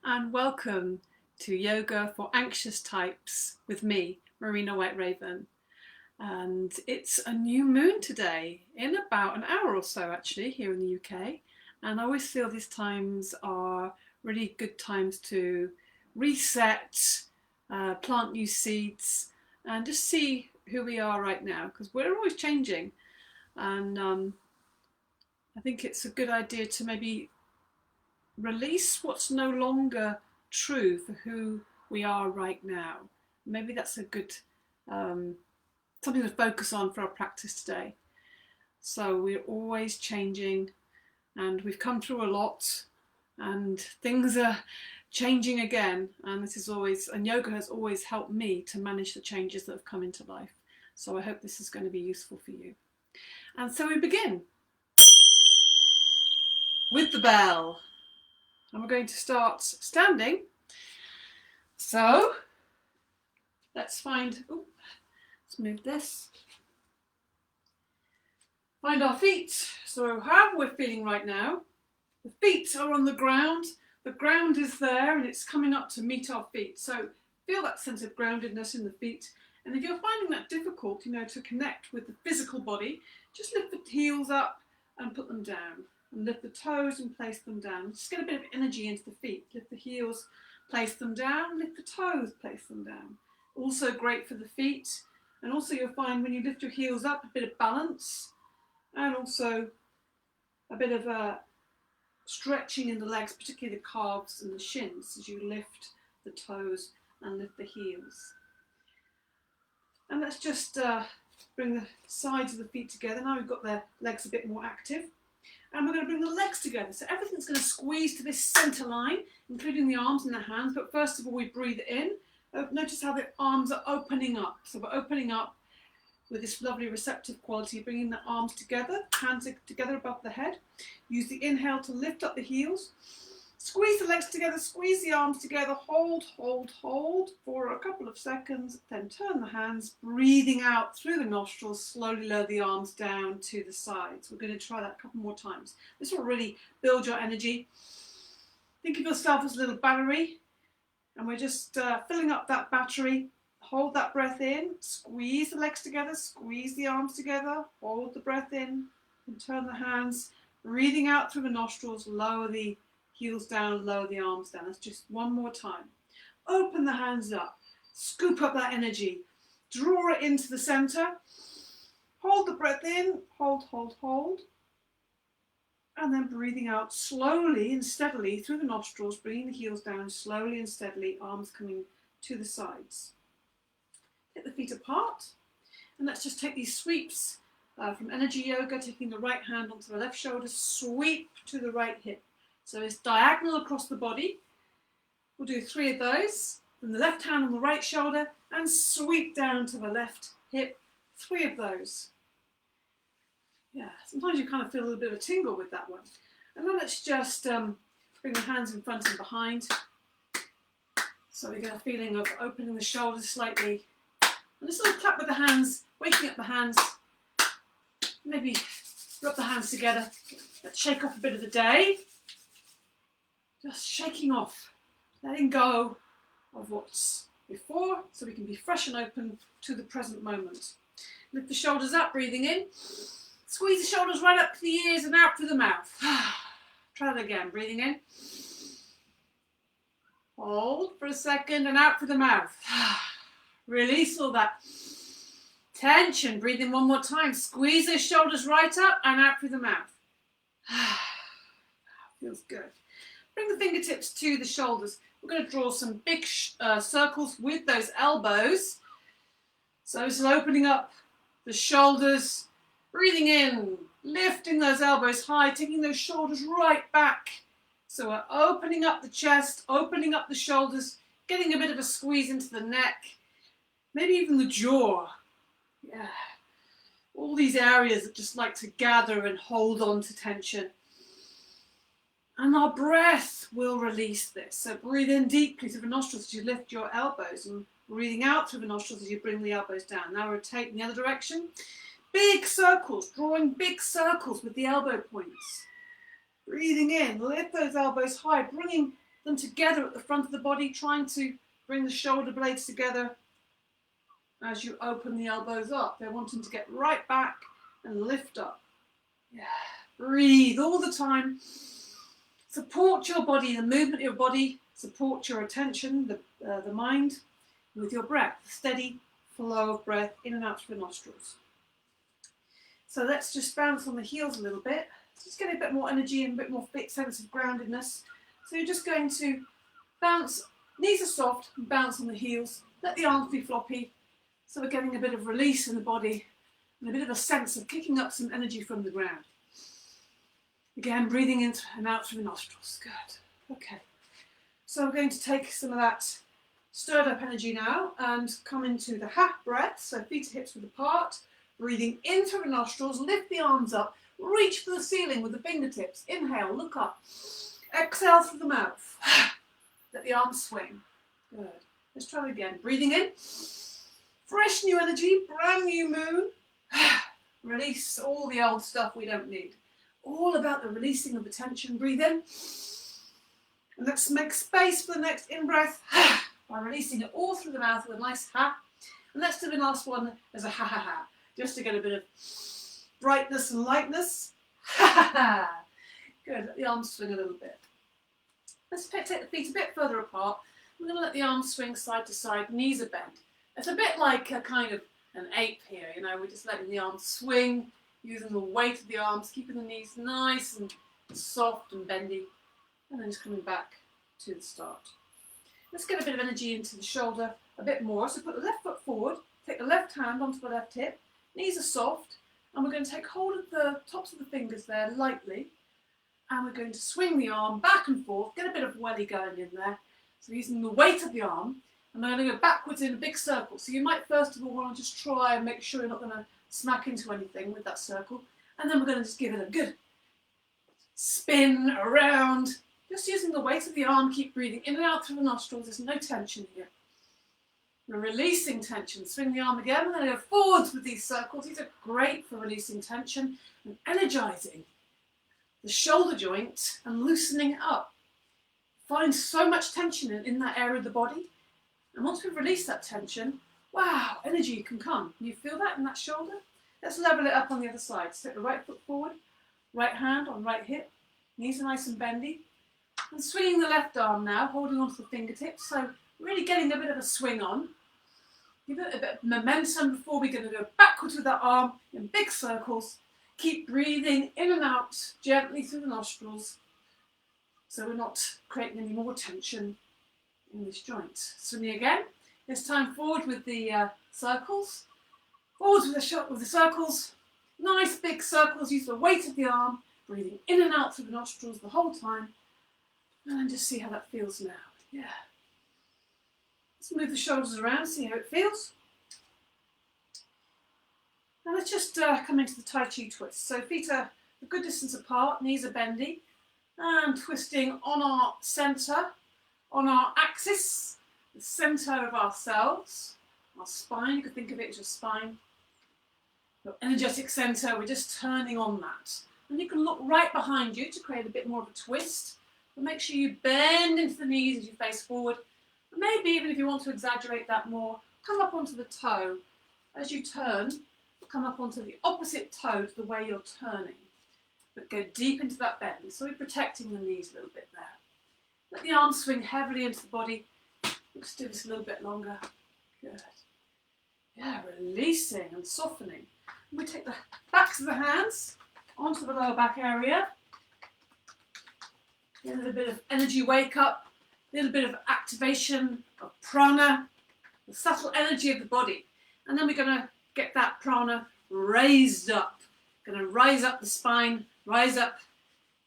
and welcome to Yoga for Anxious Types with me, Marina White Raven. And it's a new moon today, in about an hour or so actually, here in the UK. And I always feel these times are really good times to reset, plant new seeds, and just see who we are right now, because we're always changing. And I think it's a good idea to maybe release what's no longer true for who we are right now. Maybe that's a good something to focus on for our practice today. So we're always changing, and we've come through a lot, and things are changing again. And this is always, and yoga has always helped me to manage the changes that have come into life. So I hope this is going to be useful for you. And so we begin with the bell. And we're going to start standing. So let's move this. Find our feet. So how we're feeling right now. The feet are on the ground. The ground is there and it's coming up to meet our feet. So feel that sense of groundedness in the feet. And if you're finding that difficult, to connect with the physical body, just lift the heels up and put them down. And lift the toes and place them down. Just get a bit of energy into the feet. Lift the heels, place them down. Lift the toes, place them down. Also great for the feet. And also you'll find when you lift your heels up, a bit of balance. And also a bit of stretching in the legs, particularly the calves and the shins, as you lift the toes and lift the heels. And let's just bring the sides of the feet together. Now we've got their legs a bit more active. And we're going to bring the legs together. So everything's going to squeeze to this centre line, including the arms and the hands. But first of all, we breathe in. Notice how the arms are opening up. So we're opening up with this lovely receptive quality, bringing the arms together, hands together above the head. Use the inhale to lift up the heels. Squeeze the legs together, squeeze the arms together, hold for a couple of seconds, then turn the hands, breathing out through the nostrils, slowly lower the arms down to the sides. We're going to try that a couple more times. This will really build your energy. Think of yourself as a little battery, and we're just filling up that battery. Hold that breath in, squeeze the legs together, squeeze the arms together, hold the breath in, and turn the hands, breathing out through the nostrils, lower the heels down, lower the arms down. That's just one more time. Open the hands up, scoop up that energy, draw it into the center, hold the breath in, hold, and then breathing out slowly and steadily through the nostrils, bringing the heels down slowly and steadily, arms coming to the sides. Hit the feet apart, and let's just take these sweeps from energy yoga, taking the right hand onto the left shoulder, sweep to the right hip. So it's diagonal across the body. We'll do 3 of those. Then the left hand on the right shoulder and sweep down to the left hip. 3 of those. Yeah, sometimes you kind of feel a little bit of a tingle with that one. And then let's just bring the hands in front and behind. So we get a feeling of opening the shoulders slightly. And just a little clap with the hands, waking up the hands. Maybe rub the hands together. Let's shake off a bit of the day. Just shaking off, letting go of what's before so we can be fresh and open to the present moment. Lift the shoulders up, breathing in. Squeeze the shoulders right up to the ears and out through the mouth. Try that again, breathing in. Hold for a second and out through the mouth. Release all that tension. Breathe in one more time. Squeeze those shoulders right up and out through the mouth. Feels good. Bring the fingertips to the shoulders. We're going to draw some big circles with those elbows. So it's opening up the shoulders, breathing in, lifting those elbows high, taking those shoulders right back. So we're opening up the chest, opening up the shoulders, getting a bit of a squeeze into the neck, maybe even the jaw. Yeah, all these areas that just like to gather and hold on to tension. And our breath will release this. So breathe in deeply through the nostrils as you lift your elbows, and breathing out through the nostrils as you bring the elbows down. Now rotate in the other direction. Big circles, drawing big circles with the elbow points. Breathing in, lift those elbows high, bringing them together at the front of the body, trying to bring the shoulder blades together as you open the elbows up. They're wanting to get right back and lift up. Yeah. Breathe all the time. Support your body, the movement of your body. Support your attention, the mind, with your breath. Steady flow of breath in and out through the nostrils. So let's just bounce on the heels a little bit. Just get a bit more energy and a bit more fit sense of groundedness. So you're just going to bounce, knees are soft, and bounce on the heels. Let the arms be floppy. So we're getting a bit of release in the body and a bit of a sense of kicking up some energy from the ground. Again, breathing in and out through the nostrils. Good. Okay. So we're going to take some of that stirred up energy now and come into the half breath. So feet to hips width apart. Breathing in through the nostrils. Lift the arms up. Reach for the ceiling with the fingertips. Inhale, look up. Exhale through the mouth. Let the arms swing. Good. Let's try it again. Breathing in. Fresh new energy, brand new moon. Release all the old stuff we don't need. All about the releasing of the tension. Breathe in. And let's make space for the next in-breath by releasing it all through the mouth with a nice ha. And let's do the last one as a ha-ha-ha, just to get a bit of brightness and lightness. Ha-ha-ha. Good, let the arms swing a little bit. Let's take the feet a bit further apart. We're going to let the arms swing side to side, knees are bent. It's a bit like a kind of an ape here, you know, we're just letting the arms swing, using the weight of the arms, keeping the knees nice and soft and bendy, and then just coming back to the start. Let's get a bit of energy into the shoulder a bit more. So put the left foot forward, take the left hand onto the left hip, knees are soft, and we're going to take hold of the tops of the fingers there lightly, and we're going to swing the arm back and forth, get a bit of welly going in there. So using the weight of the arm, and we're going to go backwards in a big circle. So you might first of all want to just try and make sure you're not going to smack into anything with that circle. And then we're going to just give it a good spin around. Just using the weight of the arm, keep breathing in and out through the nostrils. There's no tension here. We're releasing tension. Swing the arm again and then go forwards with these circles. These are great for releasing tension and energizing the shoulder joint and loosening it up. Find so much tension in that area of the body. And once we've released that tension, wow, energy can come. Can you feel that in that shoulder? Let's level it up on the other side. Step the right foot forward, right hand on right hip, knees are nice and bendy. And swinging the left arm now, holding onto the fingertips. So really getting a bit of a swing on. Give it a bit of momentum before we're going to go backwards with that arm in big circles. Keep breathing in and out gently through the nostrils so we're not creating any more tension in this joint. Swinging again. This time forward with the circles. Forwards with the circles. Nice big circles. Use the weight of the arm. Breathing in and out through the nostrils the whole time. And then just see how that feels now. Yeah. Let's move the shoulders around, see how it feels. Now let's just come into the Tai Chi twist. So feet are a good distance apart, knees are bendy, and twisting on our centre, on our axis, the centre of ourselves, our spine. You could think of it as your spine. Your energetic centre, we're just turning on that. And you can look right behind you to create a bit more of a twist. But make sure you bend into the knees as you face forward. And maybe even if you want to exaggerate that more, come up onto the toe. As you turn, come up onto the opposite toe to the way you're turning. But go deep into that bend. So we're protecting the knees a little bit there. Let the arms swing heavily into the body. Let's do this a little bit longer. Good. Yeah, releasing and softening. And we take the backs of the hands onto the lower back area. A little bit of energy wake up, a little bit of activation of prana, the subtle energy of the body. And then we're going to get that prana raised up. Going to rise up the spine, rise up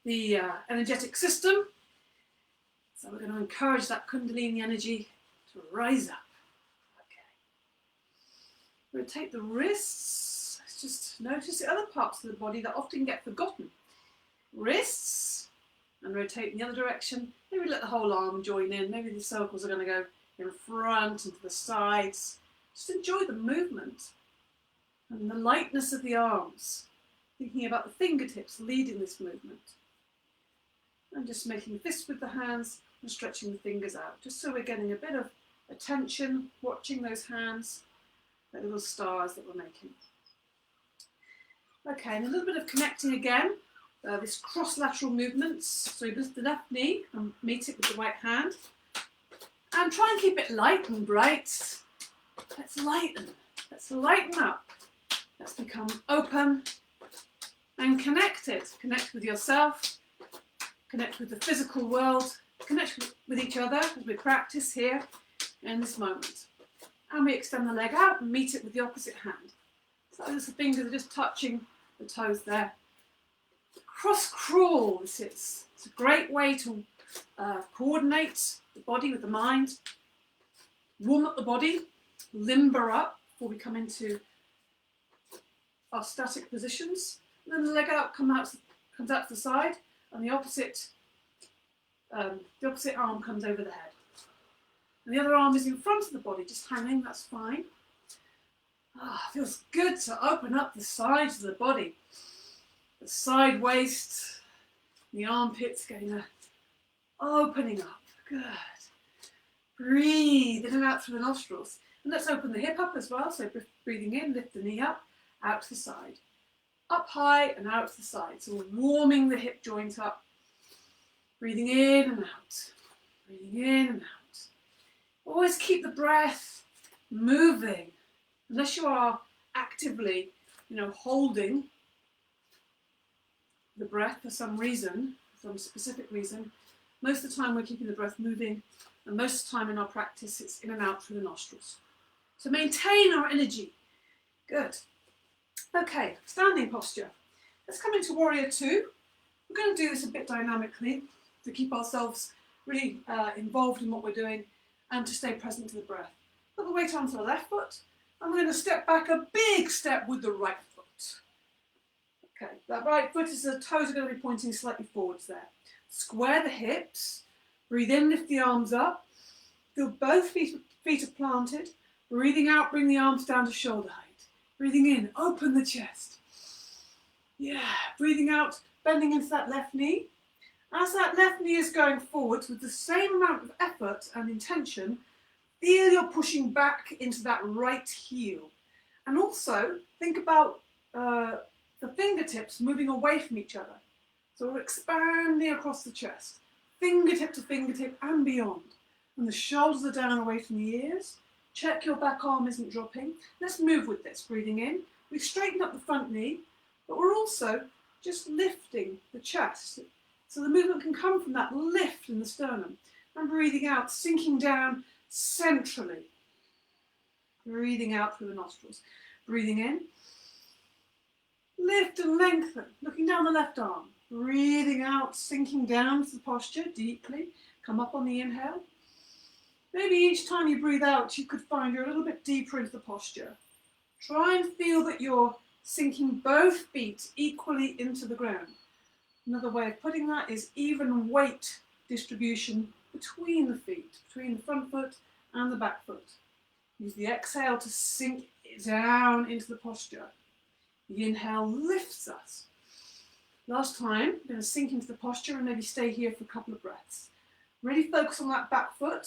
the energetic system. So we're going to encourage that kundalini energy to rise up. Okay. Rotate the wrists. Let's just notice the other parts of the body that often get forgotten. Wrists. And rotate in the other direction. Maybe let the whole arm join in. Maybe the circles are going to go in front and to the sides. Just enjoy the movement and the lightness of the arms. Thinking about the fingertips leading this movement. And just making fists with the hands and stretching the fingers out, just so we're getting a bit of attention, watching those hands, the little stars that we're making. Okay, and a little bit of connecting again, this cross-lateral movements. So you lift the left knee and meet it with the right hand. And try and keep it light and bright. Let's lighten up. Let's become open and connected. Connect with yourself, connect with the physical world, connect with each other as we practice here in this moment. And we extend the leg out and meet it with the opposite hand. So as the fingers are just touching the toes there. Cross crawl, this is. It's a great way to coordinate the body with the mind, warm up the body, limber up before we come into our static positions. And then the leg out comes out to the side, and the opposite arm comes over the head. And the other arm is in front of the body, just hanging, that's fine. Feels good to open up the sides of the body. The side waist, the armpits getting a opening up. Good. Breathe in and out through the nostrils. And let's open the hip up as well. So breathing in, lift the knee up, out to the side. Up high and out to the side. So we're warming the hip joint up. Breathing in and out. Breathing in and out. Always keep the breath moving. Unless you are actively, holding the breath for some reason, some specific reason, most of the time we're keeping the breath moving, and most of the time in our practice it's in and out through the nostrils. So maintain our energy. Good. Okay, standing posture. Let's come into warrior two. We're going to do this a bit dynamically to keep ourselves really involved in what we're doing and to stay present to the breath. Put the weight onto the left foot. I'm going to step back a big step with the right foot. Okay, that right foot is the toes are going to be pointing slightly forwards there. Square the hips. Breathe in, lift the arms up. Feel both feet are planted. Breathing out, bring the arms down to shoulder height. Breathing in, open the chest. Yeah, breathing out, bending into that left knee. As that left knee is going forwards with the same amount of effort and intention, feel you're pushing back into that right heel. And also, think about the fingertips moving away from each other. So we're expanding across the chest, fingertip to fingertip and beyond. And the shoulders are down away from the ears. Check your back arm isn't dropping. Let's move with this. Breathing in. We've straightened up the front knee, but we're also just lifting the chest. So the movement can come from that lift in the sternum. And breathing out, sinking down centrally. Breathing out through the nostrils. Breathing in. Lift and lengthen. Looking down the left arm. Breathing out, sinking down to the posture deeply. Come up on the inhale. Maybe each time you breathe out, you could find you're a little bit deeper into the posture. Try and feel that you're sinking both feet equally into the ground. Another way of putting that is even weight distribution between the feet, between the front foot and the back foot. Use the exhale to sink it down into the posture. The inhale lifts us. Last time, we're going to sink into the posture and maybe stay here for a couple of breaths. Really focus on that back foot,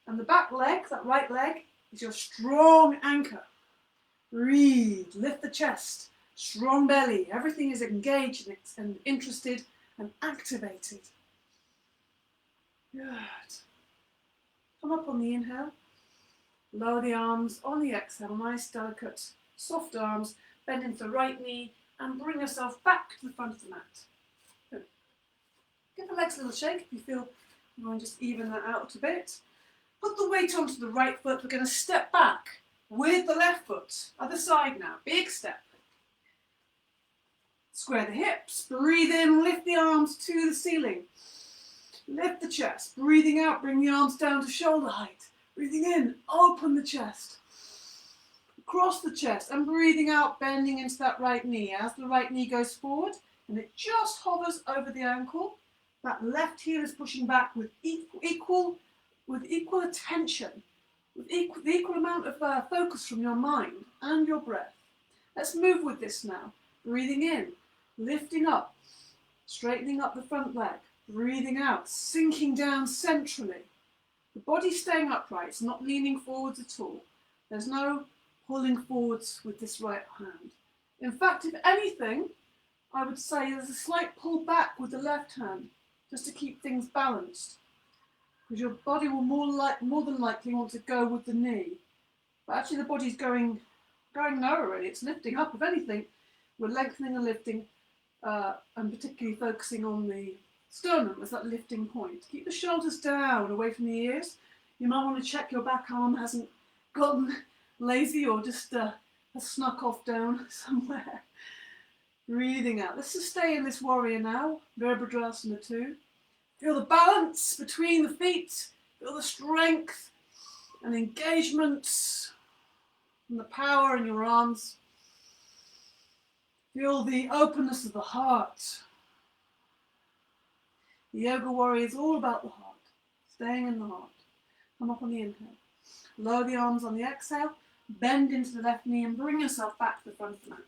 and the back leg, that right leg, is your strong anchor. Breathe, lift the chest, strong belly, everything is engaged and interested and activated. Good. Come up on the inhale, lower the arms on the exhale, nice, delicate, soft arms, bend into the right knee and bring yourself back to the front of the mat. Good. Give the legs a little shake if you feel you want to just even that out a bit. Put the weight onto the right foot. We're going to step back with the left foot. Other side now. Big step. Square the hips. Breathe in. Lift the arms to the ceiling. Lift the chest. Breathing out. Bring the arms down to shoulder height. Breathing in. Open the chest. Across the chest. And breathing out. Bending into that right knee. As the right knee goes forward and it just hovers over the ankle, that left heel is pushing back with equal attention, with the equal amount of focus from your mind and your breath. Let's move with this now. Breathing in, lifting up, straightening up the front leg. Breathing out, sinking down centrally. The body staying upright, it's not leaning forwards at all. There's no pulling forwards with this right hand. In fact, if anything, I would say there's a slight pull back with the left hand, just to keep things balanced. Because your body will more than likely want to go with the knee. But actually the body's going nowhere really. It's lifting up. If anything, we're lengthening and lifting, and particularly focusing on the sternum as that lifting point. Keep the shoulders down, away from the ears. You might want to check your back arm hasn't gotten lazy or just has snuck off down somewhere. Breathing out. Let's just stay in this warrior now. Virabhadrasana 2. Feel the balance between the feet. Feel the strength and engagement and the power in your arms. Feel the openness of the heart. The yoga warrior is all about the heart. Staying in the heart. Come up on the inhale. Lower the arms on the exhale. Bend into the left knee and bring yourself back to the front of the mat.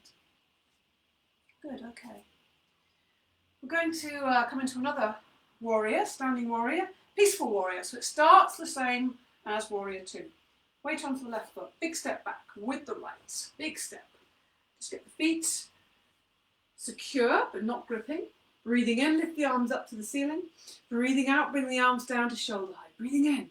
Good, okay. We're going to come into another warrior, standing warrior, peaceful warrior. So it starts the same as warrior 2. Weight onto the left foot, big step back with the right, big step. Just get the feet secure but not gripping. Breathing in, lift the arms up to the ceiling. Breathing out, bring the arms down to shoulder height. Breathing in.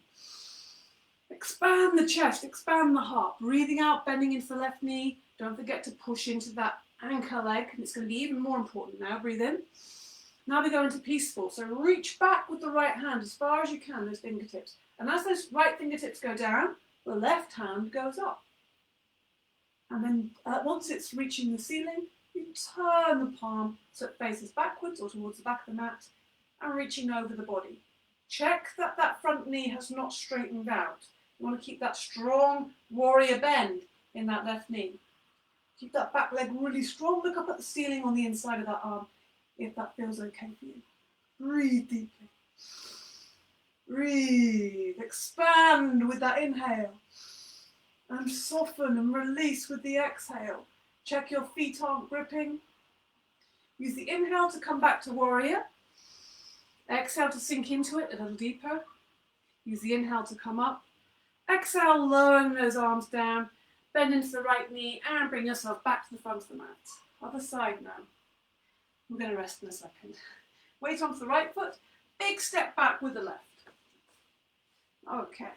Expand the chest, expand the heart. Breathing out, bending into the left knee. Don't forget to push into that anchor leg, and it's going to be even more important now. Breathe in. Now we go into peaceful. So reach back with the right hand as far as you can, those fingertips. And as those right fingertips go down, the left hand goes up. And then once it's reaching the ceiling, you turn the palm so it faces backwards or towards the back of the mat and reaching over the body. Check that that front knee has not straightened out. You want to keep that strong warrior bend in that left knee. Keep that back leg really strong. Look up at the ceiling on the inside of that arm if that feels okay for you. Breathe deeply. Breathe. Expand with that inhale. And soften and release with the exhale. Check your feet aren't gripping. Use the inhale to come back to warrior. Exhale to sink into it a little deeper. Use the inhale to come up. Exhale, lowering those arms down. Bend into the right knee and bring yourself back to the front of the mat. Other side now. We're going to rest in a second. Weight onto the right foot. Big step back with the left. Okay.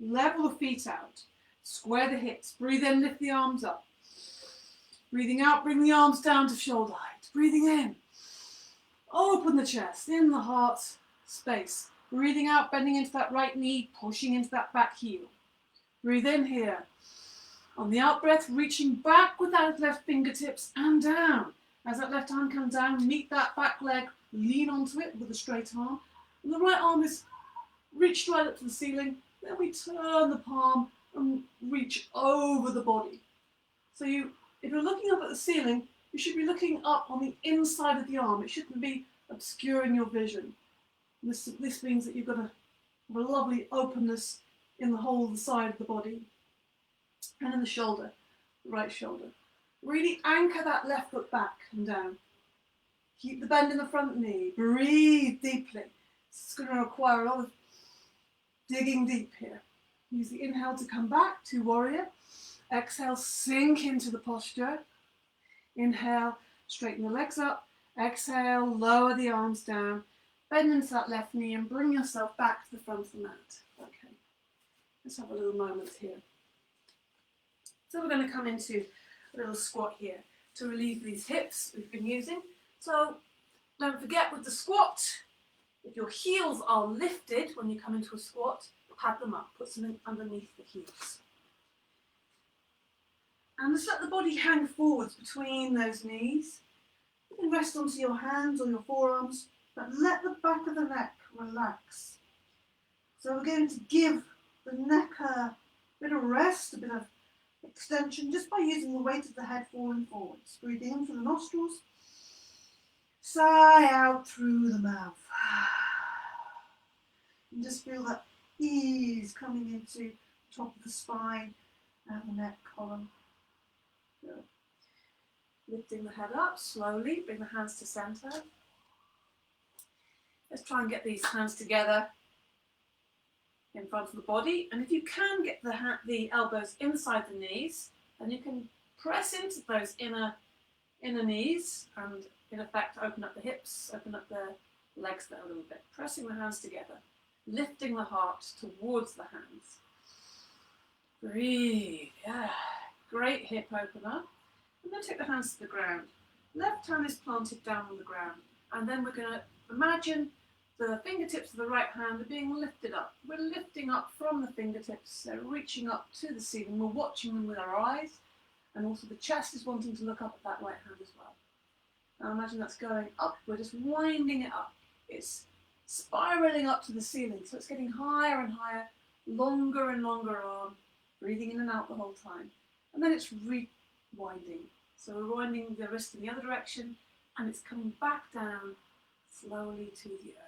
Level the feet out. Square the hips. Breathe in, lift the arms up. Breathing out, bring the arms down to shoulder height. Breathing in. Open the chest, in the heart space. Breathing out, bending into that right knee, pushing into that back heel. Breathe in here. On the out breath, reaching back with that left fingertips and down. As that left arm comes down, meet that back leg, lean onto it with a straight arm. And the right arm is reached right up to the ceiling. Then we turn the palm and reach over the body. So if you're looking up at the ceiling, you should be looking up on the inside of the arm. It shouldn't be obscuring your vision. This means that you've got a lovely openness in the whole of the side of the body. And in the shoulder, the right shoulder. Really anchor that left foot back and down. Keep the bend in the front knee. Breathe deeply. It's going to require a lot of digging deep here. Use the inhale to come back to warrior. Exhale, sink into the posture. Inhale, straighten the legs up. Exhale, lower the arms down. Bend into that left knee and bring yourself back to the front of the mat. Okay, let's have a little moment here. So we're going to come into a little squat here to relieve these hips we've been using. So don't forget with the squat, if your heels are lifted when you come into a squat, pad them up, put something underneath the heels. And just let the body hang forwards between those knees. You can rest onto your hands or your forearms, but let the back of the neck relax. So we're going to give the neck a bit of rest, a bit of extension, just by using the weight of the head falling forwards. Breathing in through the nostrils. Sigh out through the mouth. And just feel that ease coming into the top of the spine and the neck column. Good. Lifting the head up slowly, bring the hands to center. Let's try and get these hands together in front of the body. And if you can get the elbows inside the knees, then you can press into those inner knees and in effect open up the hips, open up the legs there a little bit, pressing the hands together, lifting the heart towards the hands. Breathe, yeah. Great hip opener. And then take the hands to the ground. Left hand is planted down on the ground. And then we're going to imagine the fingertips of the right hand are being lifted up. We're lifting up from the fingertips, they're reaching up to the ceiling. We're watching them with our eyes. And also the chest is wanting to look up at that right hand as well. Now imagine that's going up. We're just winding it up. It's spiraling up to the ceiling. So it's getting higher and higher, longer and longer arm, breathing in and out the whole time. And then it's rewinding. So we're winding the wrist in the other direction and it's coming back down slowly to the earth.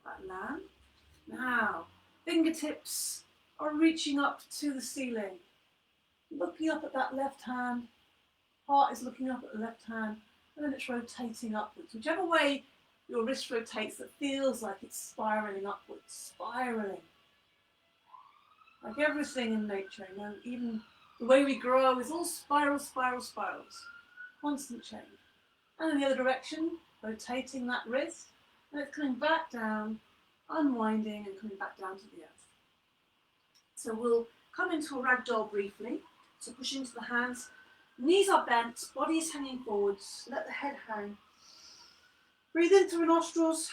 That land. Now, fingertips are reaching up to the ceiling. Looking up at that left hand. Heart is looking up at the left hand. And then it's rotating upwards. Whichever way your wrist rotates, it feels like it's spiraling upwards. Spiraling. Like everything in nature, you know, even the way we grow is all spirals, spirals, spirals. Constant change. And in the other direction, rotating that wrist, and it's coming back down, unwinding and coming back down to the earth. So we'll come into a ragdoll briefly. So push into the hands, knees are bent, body is hanging forwards, let the head hang. Breathe in through the nostrils,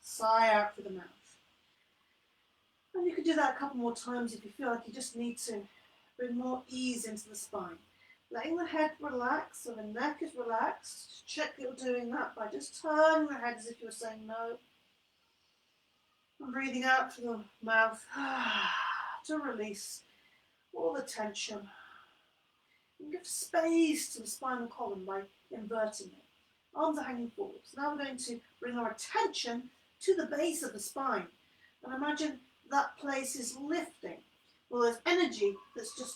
sigh out through the mouth. And you can do that a couple more times if you feel like you just need to bring more ease into the spine. Letting the head relax, so the neck is relaxed. Check that you're doing that by just turning the head as if you were saying no. And breathing out through the mouth to release all the tension. And give space to the spinal column by inverting it. Arms are hanging forwards. Now we're going to bring our attention to the base of the spine. And imagine that place is lifting. Well, there's energy that's just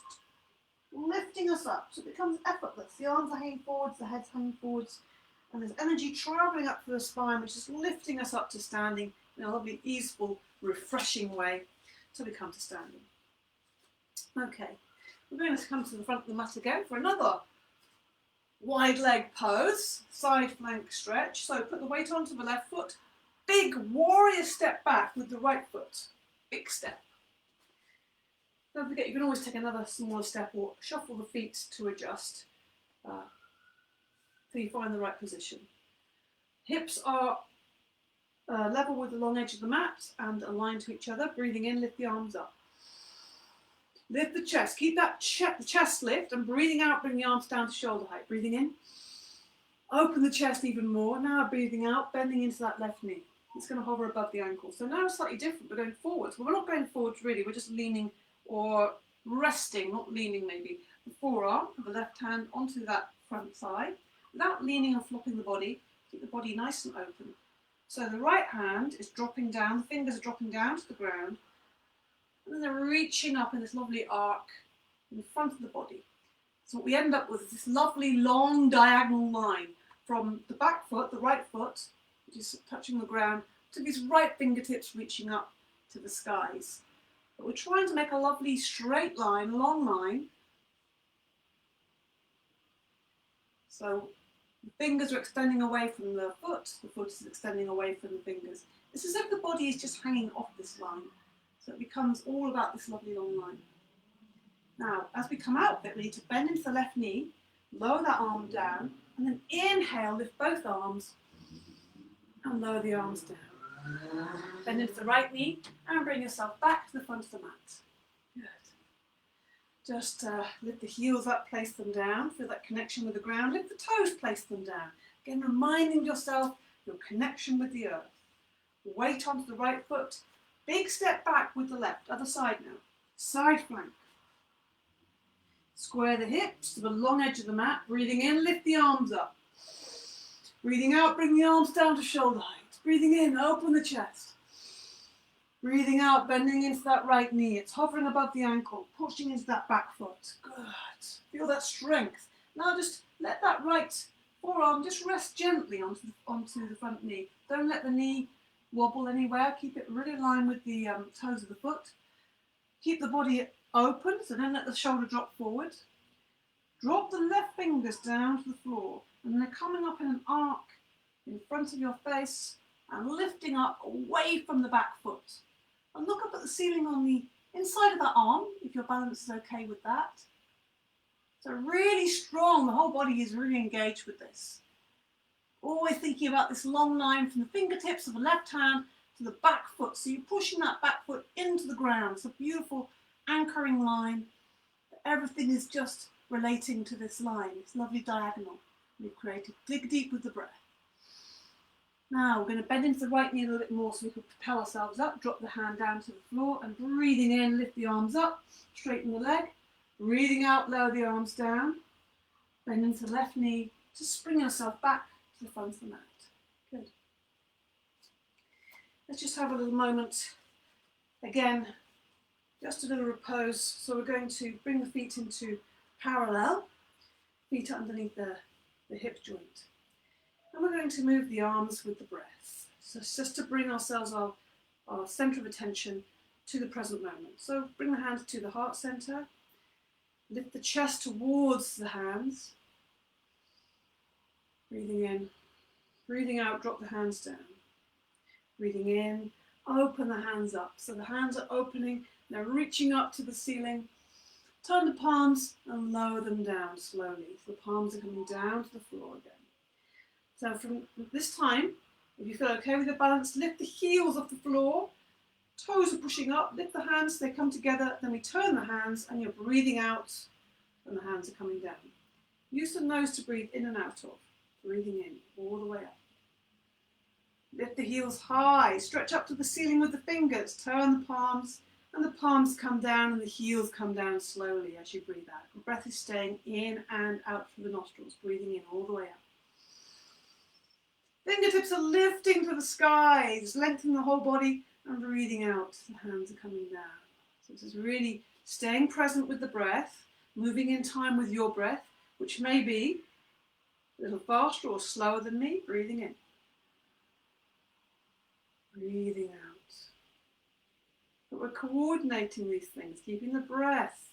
lifting us up. So it becomes effortless. The arms are hanging forwards, the head's hanging forwards. And there's energy travelling up through the spine, which is lifting us up to standing in a lovely, easeful, refreshing way. So we come to standing. Okay, we're going to come to the front of the mat again for another wide leg pose, side flank stretch. So put the weight onto the left foot, big warrior step back with the right foot, big step. Don't forget you can always take another smaller step or shuffle the feet to adjust till you find the right position. Hips are level with the long edge of the mat and aligned to each other. Breathing in, lift the arms up. Lift the chest, keep that the chest lift, and breathing out, bring the arms down to shoulder height. Breathing in, open the chest even more. Now breathing out, bending into that left knee. It's going to hover above the ankle. So now it's slightly different. We're going forwards. Well, we're not going forwards really. We're just leaning or resting, not leaning maybe. The forearm of the left hand onto that front side without leaning and flopping the body. Keep the body nice and open. So the right hand is dropping down. The fingers are dropping down to the ground. And then they're reaching up in this lovely arc in the front of the body. So what we end up with is this lovely long diagonal line from the back foot, the right foot, which is touching the ground, to these right fingertips reaching up to the skies. But we're trying to make a lovely straight line, long line. So the fingers are extending away from the foot is extending away from the fingers. It's as if the body is just hanging off this line. So it becomes all about this lovely long line. Now, as we come out of it, we need to bend into the left knee, lower that arm down, and then inhale, lift both arms, and lower the arms down. Bend into the right knee, and bring yourself back to the front of the mat. Good. Just lift the heels up, place them down, feel that connection with the ground, lift the toes, place them down. Again, reminding yourself your connection with the earth. Weight onto the right foot, big step back with the left, other side now. Side flank. Square the hips to the long edge of the mat. Breathing in, lift the arms up. Breathing out, bring the arms down to shoulder height. Breathing in, open the chest. Breathing out, bending into that right knee. It's hovering above the ankle, pushing into that back foot. Good. Feel that strength. Now just let that right forearm just rest gently onto the front knee. Don't let the knee wobble anywhere. Keep it really aligned with the toes of the foot. Keep the body open, so don't let the shoulder drop forward. Drop the left fingers down to the floor, and they're coming up in an arc in front of your face and lifting up away from the back foot. And look up at the ceiling on the inside of that arm, if your balance is okay with that. So really strong, the whole body is really engaged with this. Always thinking about this long line from the fingertips of the left hand to the back foot. So you're pushing that back foot into the ground. It's a beautiful anchoring line. Everything is just relating to this line, this lovely diagonal we've created. Dig deep with the breath. Now we're going to bend into the right knee a little bit more so we can propel ourselves up. Drop the hand down to the floor and breathing in, lift the arms up, straighten the leg. Breathing out, lower the arms down. Bend into the left knee, just bring yourself back to the front of the mat. Good. Let's just have a little moment. Again, just a little repose. So we're going to bring the feet into parallel, feet underneath the hip joint. And we're going to move the arms with the breath. So it's just to bring ourselves, our centre of attention to the present moment. So bring the hands to the heart centre. Lift the chest towards the hands. Breathing in. Breathing out, drop the hands down. Breathing in, open the hands up. So the hands are opening, they're reaching up to the ceiling. Turn the palms and lower them down slowly. So the palms are coming down to the floor again. So from this time, if you feel okay with your balance, lift the heels off the floor. Toes are pushing up, lift the hands, they come together, then we turn the hands and you're breathing out and the hands are coming down. Use the nose to breathe in and out of, breathing in all the way up. Lift the heels high, stretch up to the ceiling with the fingers, turn the palms and the palms come down and the heels come down slowly as you breathe out. The breath is staying in and out through the nostrils, breathing in all the way up. Fingertips are lifting to the skies, lengthening the whole body and breathing out. The hands are coming down. So this is really staying present with the breath, moving in time with your breath, which may be a little faster or slower than me. Breathing in. Breathing out. But we're coordinating these things, keeping the breath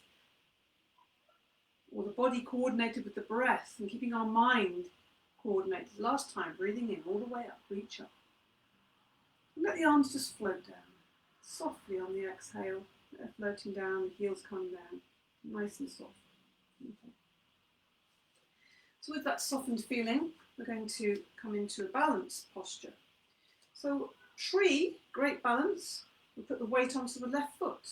or the body coordinated with the breath and keeping our mind coordinated. Last time, breathing in all the way up, reach up. And let the arms just float down, softly on the exhale. They're floating down, the heels come down, nice and soft. Okay. So with that softened feeling, we're going to come into a balanced posture. So tree, great balance. We put the weight onto the left foot.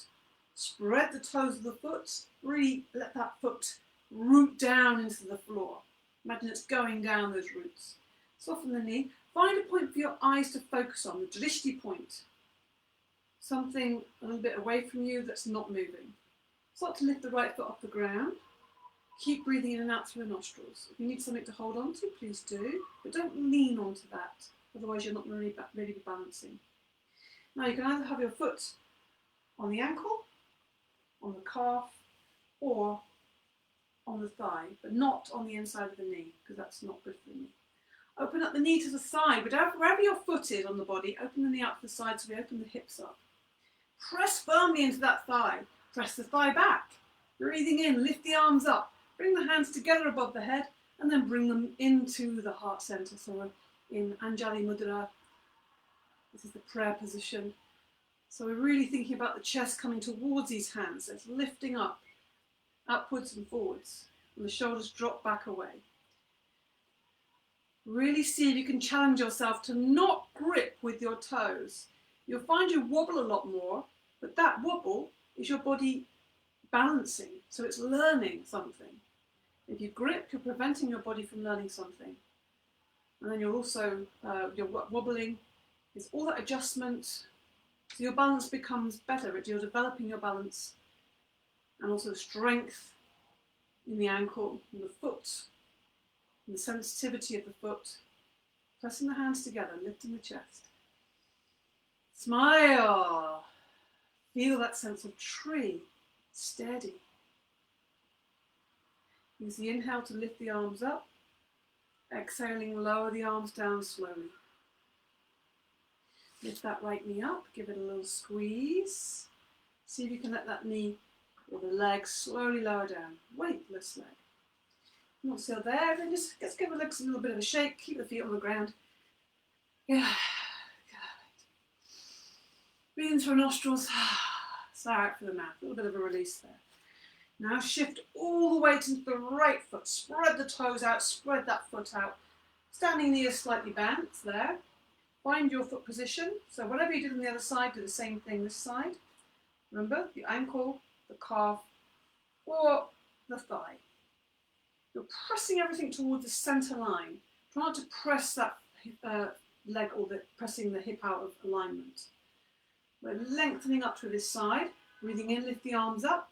Spread the toes of the foot. Really let that foot root down into the floor. Imagine it's going down those roots. Soften the knee. Find a point for your eyes to focus on, the drishti point. Something a little bit away from you that's not moving. Start to lift the right foot off the ground. Keep breathing in and out through the nostrils. If you need something to hold on to, please do. But don't lean onto that. Otherwise you're not really be balancing. Now you can either have your foot on the ankle, on the calf, or on the thigh, but not on the inside of the knee, because that's not good for the knee. Open up the knee to the side, but wherever your foot is on the body, open the knee up to the side so we open the hips up. Press firmly into that thigh. Press the thigh back. Breathing in, lift the arms up. Bring the hands together above the head and then bring them into the heart center. So we're in Anjali Mudra. This is the prayer position. So we're really thinking about the chest coming towards these hands. So it's lifting up, upwards and forwards. And the shoulders drop back away. Really see if you can challenge yourself to not grip with your toes. You'll find you wobble a lot more, but that wobble is your body balancing. So it's learning something. If you grip, you're preventing your body from learning something. And then you're also, you're wobbling. It's all that adjustment. So your balance becomes better. You're developing your balance. And also strength in the ankle, and the foot, and the sensitivity of the foot. Pressing the hands together, lifting the chest. Smile. Feel that sense of tree, steady. Use the inhale to lift the arms up. Exhaling, lower the arms down slowly. Lift that right knee up, give it a little squeeze. See if you can let that knee or the leg slowly lower down. Weightless leg. Not still there, then just give the legs a little bit of a shake, keep the feet on the ground. Yeah. Breathe in through nostrils, sigh out through the mouth. A little bit of a release there. Now shift all the weight into the right foot. Spread the toes out, spread that foot out. Standing knee is slightly bent, there. Find your foot position. So whatever you did on the other side, do the same thing this side. Remember, the ankle, the calf, or the thigh. You're pressing everything towards the centre line. Try not to press that leg or pressing the hip out of alignment. We're lengthening up to this side. Breathing in, lift the arms up.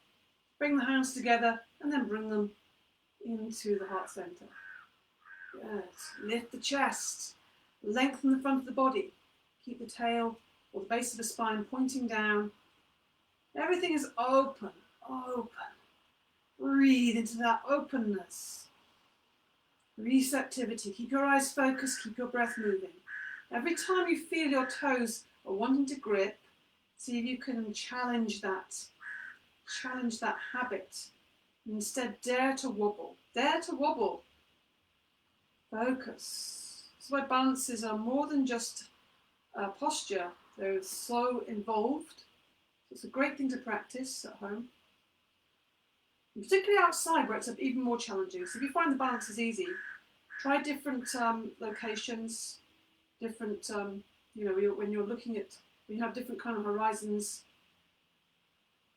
Bring the hands together and then bring them into the heart centre. Good. Lift the chest. Lengthen the front of the body. Keep the tail or the base of the spine pointing down. Everything is open, open. Breathe into that openness. Receptivity. Keep your eyes focused, keep your breath moving. Every time you feel your toes are wanting to grip, see if you can challenge that habit. And instead, dare to wobble. Dare to wobble. Focus. That's why balances are more than just posture. They're so involved. So it's a great thing to practice at home. And particularly outside where it's even more challenging. So if you find the balance is easy, try different locations, different, when you're looking at, when you have different kind of horizons,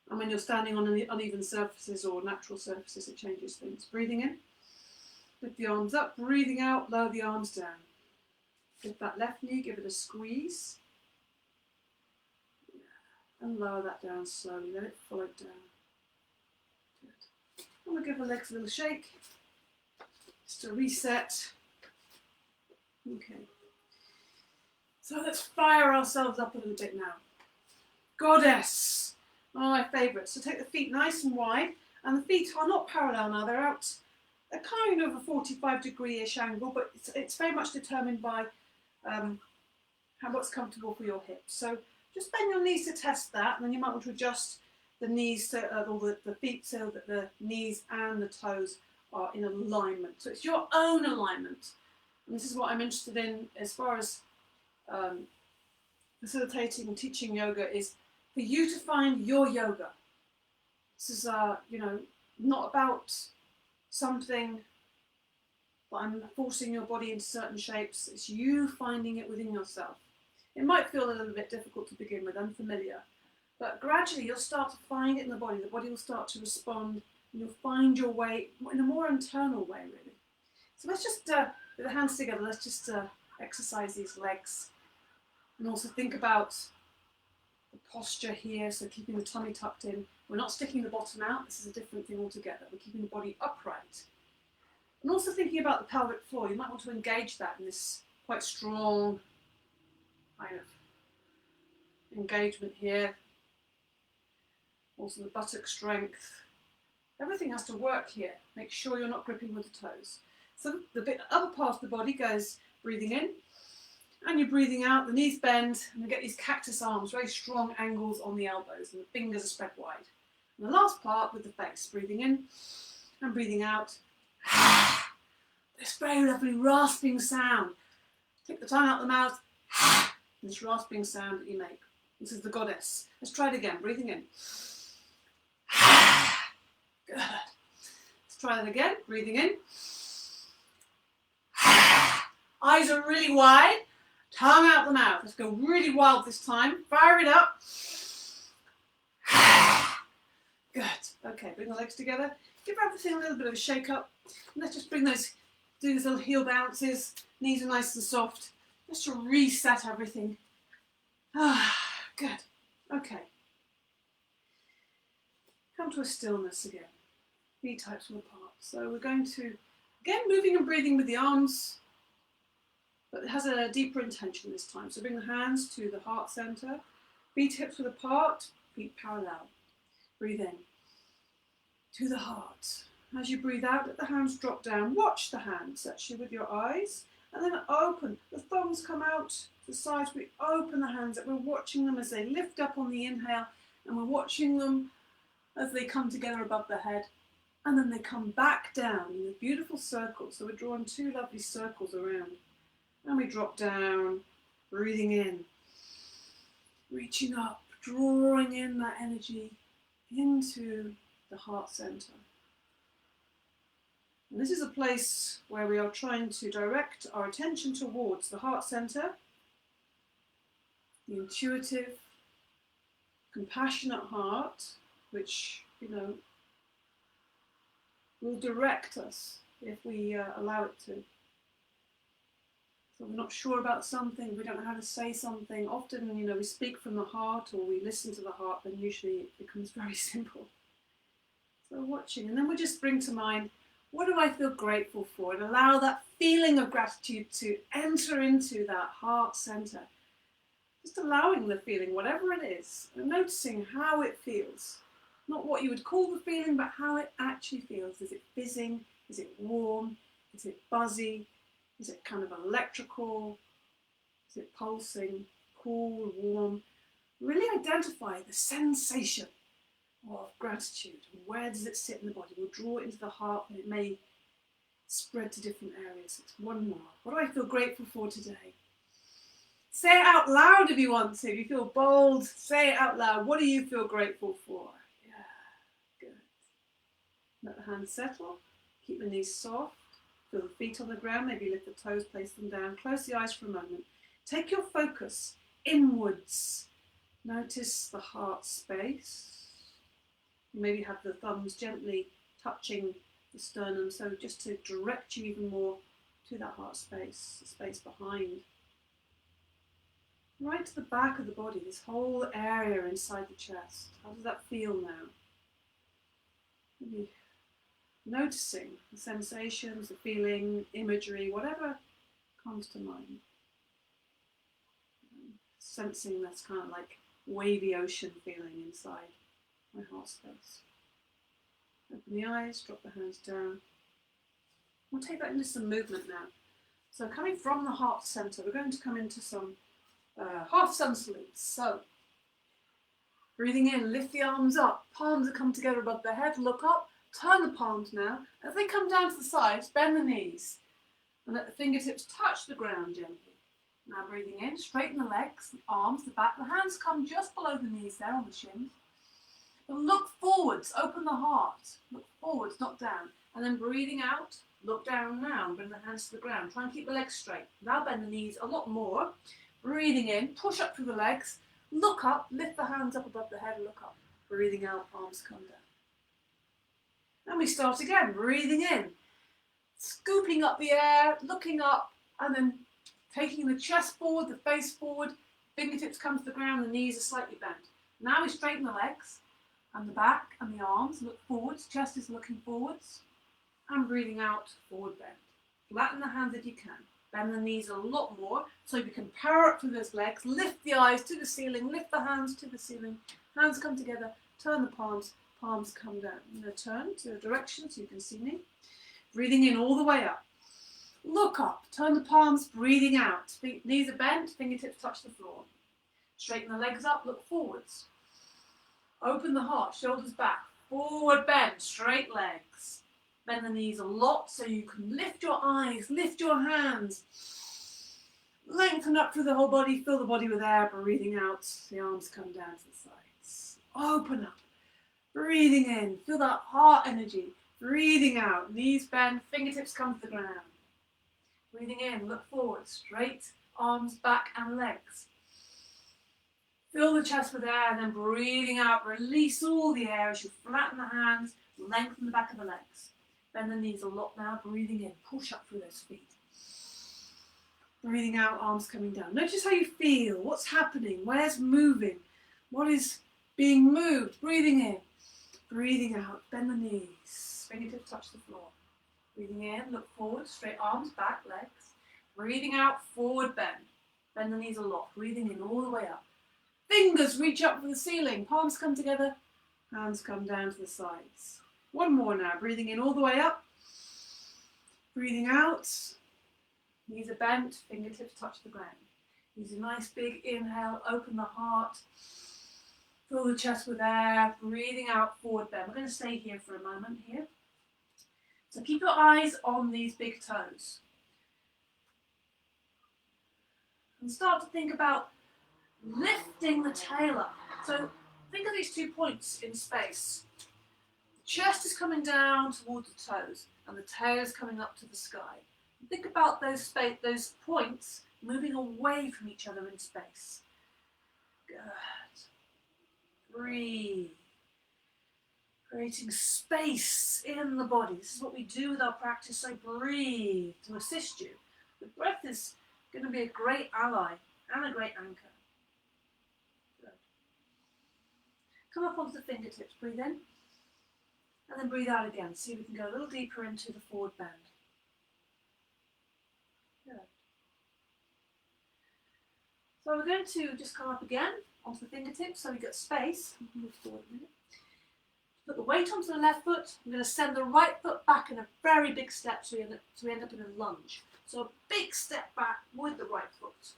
and when you're standing on uneven surfaces or natural surfaces, it changes things. Breathing in, lift the arms up, breathing out, lower the arms down. Lift that left knee, give it a squeeze, and lower that down slowly, let it float down. Good. And we'll give the legs a little shake, just to reset. Okay. So let's fire ourselves up a little bit now. Goddess, one of my favourites. So take the feet nice and wide, and the feet are not parallel now, they're out a kind of a 45-degree-ish angle, but it's very much determined by what's comfortable for your hips. So just bend your knees to test that, and then you might want to adjust the knees or the feet so that the knees and the toes are in alignment. So it's your own alignment. And this is what I'm interested in as far as facilitating and teaching yoga, is for you to find your yoga. This is, not about something that I'm forcing your body into certain shapes. It's you finding it within yourself. It might feel a little bit difficult to begin with, unfamiliar, but gradually you'll start to find it in the body. The body will start to respond, and you'll find your way in a more internal way, really. So let's just, with the hands together, let's just exercise these legs. And also think about the posture here, so keeping the tummy tucked in. We're not sticking the bottom out, this is a different thing altogether. We're keeping the body upright. And also thinking about the pelvic floor, you might want to engage that in this quite strong kind of engagement here. Also the buttock strength. Everything has to work here. Make sure you're not gripping with the toes. So the other part of the body goes breathing in, and you're breathing out, the knees bend, and you get these cactus arms, very strong angles on the elbows, and the fingers are spread wide. And the last part with the face, breathing in and breathing out. This very lovely rasping sound. Take the tongue out the mouth, this rasping sound that you make. This is the goddess. Let's try it again, breathing in. Good. Let's try that again, breathing in. Eyes are really wide. Tongue out the mouth. Let's go really wild this time. Fire it up. Good. Okay, bring the legs together. Give everything a little bit of a shake up. And let's just do these little heel bounces. Knees are nice and soft. Just to reset everything. Good. Okay. Come to a stillness again. Feet touch apart. So we're going to, again, moving and breathing with the arms, but it has a deeper intention this time. So bring the hands to the heart center, feet hips width apart, feet parallel. Breathe in to the heart. As you breathe out, let the hands drop down. Watch the hands actually with your eyes, and then open. The thumbs come out to the sides. We open the hands up. We're watching them as they lift up on the inhale, and we're watching them as they come together above the head, and then they come back down in a beautiful circle. So we're drawing two lovely circles around, and we drop down, breathing in, reaching up, drawing in that energy into the heart center. And this is a place where we are trying to direct our attention towards the heart center, the intuitive, compassionate heart, which, will direct us if we allow it to. So we're not sure about something, we don't know how to say something. Often, we speak from the heart or we listen to the heart, then usually it becomes very simple. So watching, and then we just bring to mind, what do I feel grateful for? And allow that feeling of gratitude to enter into that heart center. Just allowing the feeling, whatever it is, and noticing how it feels. Not what you would call the feeling, but how it actually feels. Is it fizzing? Is it warm? Is it buzzy? Is it kind of electrical? Is it pulsing, cool, warm? Really identify the sensation of gratitude. Where does it sit in the body? We'll draw it into the heart, and it may spread to different areas. It's one more. What do I feel grateful for today? Say it out loud if you want to. If you feel bold, say it out loud. What do you feel grateful for? Yeah, good. Let the hands settle. Keep the knees soft. Feel the feet on the ground. Maybe lift the toes, place them down. Close the eyes for a moment. Take your focus inwards. Notice the heart space. Maybe have the thumbs gently touching the sternum, so just to direct you even more to that heart space, the space behind. Right to the back of the body, this whole area inside the chest. How does that feel now? Maybe noticing the sensations, the feeling, imagery, whatever comes to mind. Sensing that's kind of like wavy ocean feeling inside my heart space. Open the eyes, drop the hands down. We'll take that into some movement now. So coming from the heart center, we're going to come into some half sun salutes. So breathing in, lift the arms up, palms are come together above the head, look up, turn the palms now. As they come down to the sides, bend the knees and let the fingertips touch the ground gently. Now breathing in, straighten the legs, the arms, the back, the hands come just below the knees there on the shins. And look forwards, open the heart, look forwards, not down. And then breathing out, look down now and bring the hands to the ground. Try and keep the legs straight. Now bend the knees a lot more. Breathing in, push up through the legs, look up, lift the hands up above the head, look up. Breathing out, arms come down. And we start again, breathing in, scooping up the air, looking up, and then taking the chest forward, the face forward, fingertips come to the ground, the knees are slightly bent. Now we straighten the legs, and the back and the arms, look forwards, chest is looking forwards, and breathing out, forward bend. Flatten the hands if you can. Bend the knees a lot more, so you can power up through those legs, lift the eyes to the ceiling, lift the hands to the ceiling, hands come together, turn the palms, palms come down. I'm going to turn to the direction so you can see me. Breathing in all the way up. Look up, turn the palms, breathing out. Knees are bent, fingertips touch the floor. Straighten the legs up, look forwards. Open the heart, shoulders back, forward bend, straight legs. Bend the knees a lot so you can lift your eyes, lift your hands. Lengthen up through the whole body, fill the body with air, breathing out. The arms come down to the sides. Open up, breathing in, feel that heart energy. Breathing out, knees bend, fingertips come to the ground. Breathing in, look forward, straight arms, back and legs. Fill the chest with air and then breathing out, release all the air as you flatten the hands, lengthen the back of the legs. Bend the knees a lot now, breathing in, push up through those feet. Breathing out, arms coming down. Notice how you feel, what's happening, where's moving, what is being moved. Breathing in, breathing out, bend the knees, fingertips touch the floor. Breathing in, look forward, straight arms, back, legs. Breathing out, forward bend. Bend the knees a lot, breathing in all the way up. Fingers reach up for the ceiling, palms come together, hands come down to the sides. One more now, breathing in all the way up, breathing out, knees are bent, fingertips touch the ground. Use a nice big inhale, open the heart, fill the chest with air, breathing out, forward bend. We're going to stay here for a moment here. So keep your eyes on these big toes. And start to think about lifting the tail up. So think of these 2 points in space. The chest is coming down towards the toes and the tail is coming up to the sky. Think about those points moving away from each other in space. Good. Breathe. Creating space in the body. This is what we do with our practice, so breathe to assist you. The breath is going to be a great ally and a great anchor. Good. Come up onto the fingertips, breathe in, and then breathe out again. See if we can go a little deeper into the forward bend. Good. So we're going to just come up again onto the fingertips, so we get space. Move forward a minute. Put the weight onto the left foot. I'm going to send the right foot back in a very big step so we end up in a lunge. So a big step back with the right foot.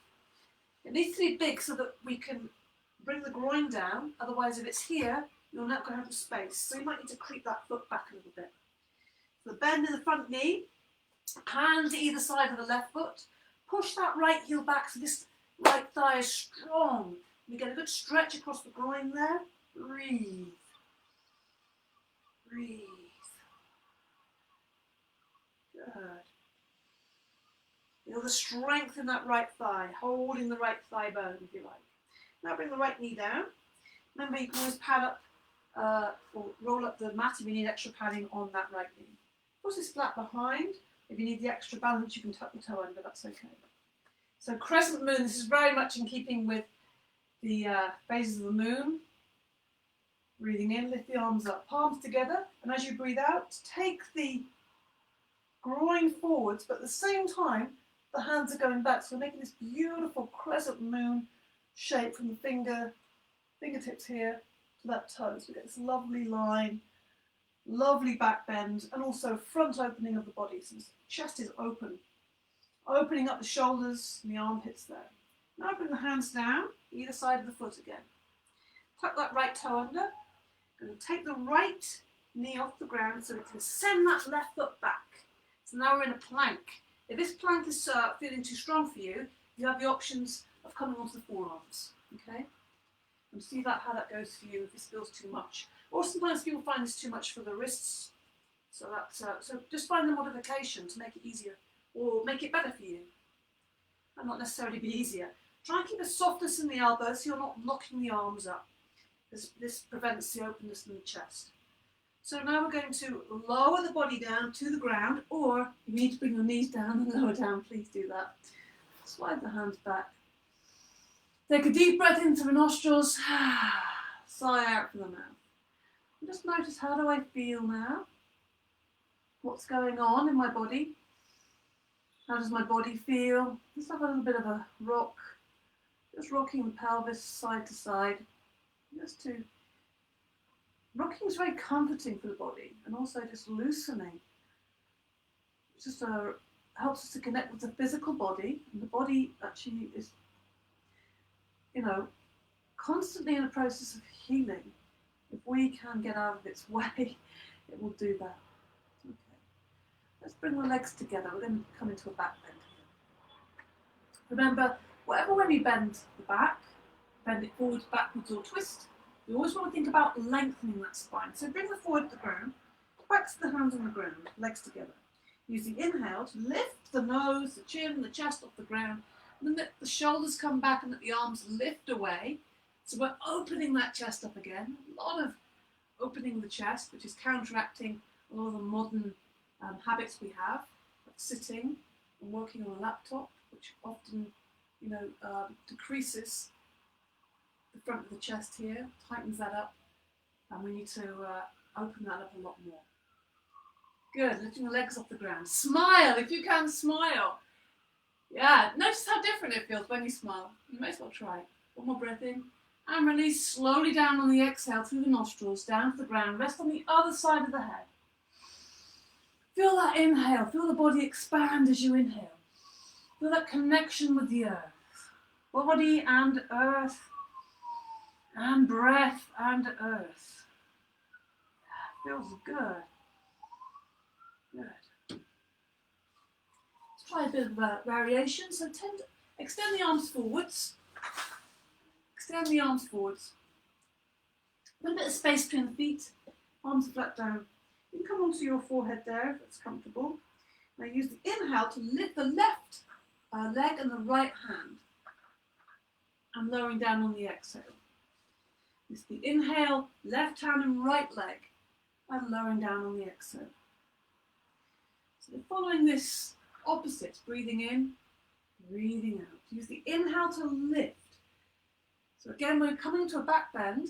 It needs to be big so that we can bring the groin down. Otherwise, if it's here, you're not going to have the space. So you might need to creep that foot back a little bit. So the bend in the front knee, hands either side of the left foot. Push that right heel back so this right thigh is strong. You get a good stretch across the groin there. Breathe. Breathe. Good. Feel the strength in that right thigh, holding the right thigh bone if you like. Now bring the right knee down. Remember, you can always pad up or roll up the mat if you need extra padding on that right knee. Push this flat behind. If you need the extra balance, you can tuck the toe under, that's okay. So crescent moon, this is very much in keeping with the phases of the moon. Breathing in, lift the arms up, palms together, and as you breathe out, take the groin forwards, but at the same time, the hands are going back. So we're making this beautiful crescent moon shape from the fingertips here to that toe. So we get this lovely line, lovely back bend, and also front opening of the body. So the chest is open, opening up the shoulders and the armpits there. Now bring the hands down, either side of the foot again. Tuck that right toe under. And take the right knee off the ground so we can send that left foot back. So now we're in a plank. If this plank is feeling too strong for you, you have the options of coming onto the forearms. Okay? And see how that goes for you if this feels too much. Or sometimes people find this too much for the wrists. So so just find the modification to make it easier or make it better for you. And not necessarily be easier. Try and keep a softness in the elbows so you're not locking the arms up. This prevents the openness in the chest. So now we're going to lower the body down to the ground, or you need to bring your knees down and lower down, please do that. Slide the hands back. Take a deep breath into the nostrils, sigh out from the mouth. And just notice, how do I feel now? What's going on in my body? How does my body feel? Just have a little bit of a rock, just rocking the pelvis side to side. Rocking is very comforting for the body, and also just loosening. It's just helps us to connect with the physical body, and the body actually is, constantly in a process of healing. If we can get out of its way, it will do that. Okay. Let's bring the legs together. We're going to come into a back bend. Remember, whatever way we bend the back, bend it forwards, backwards, or twist. We always want to think about lengthening that spine. So bring the forward to the ground, back to the hands on the ground, legs together. Use the inhale to lift the nose, the chin, the chest off the ground, and then let the shoulders come back and let the arms lift away. So we're opening that chest up again. A lot of opening the chest, which is counteracting a lot of the modern habits we have, like sitting and working on a laptop, which often, decreases the front of the chest here, tightens that up, and we need to open that up a lot more. Good, lifting the legs off the ground. Smile, if you can, smile. Yeah, notice how different it feels when you smile. You may as well try it. One more breath in, And release slowly down on the exhale through the nostrils, down to the ground. Rest on the other side of the head. Feel that inhale. Feel the body expand as you inhale. Feel that connection with the earth. Body and earth. And breath and earth. Feels good. Good. Let's try a bit of variation. So extend the arms forwards. Extend the arms forwards. Put a bit of space between the feet. Arms flat down. You can come onto your forehead there if it's comfortable. Now use the inhale to lift the left leg and the right hand. And lowering down on the exhale. Use the inhale, left hand and right leg. And lowering down on the exhale. So we're following this opposite. Breathing in, breathing out. Use the inhale to lift. So again, we're coming to a back bend,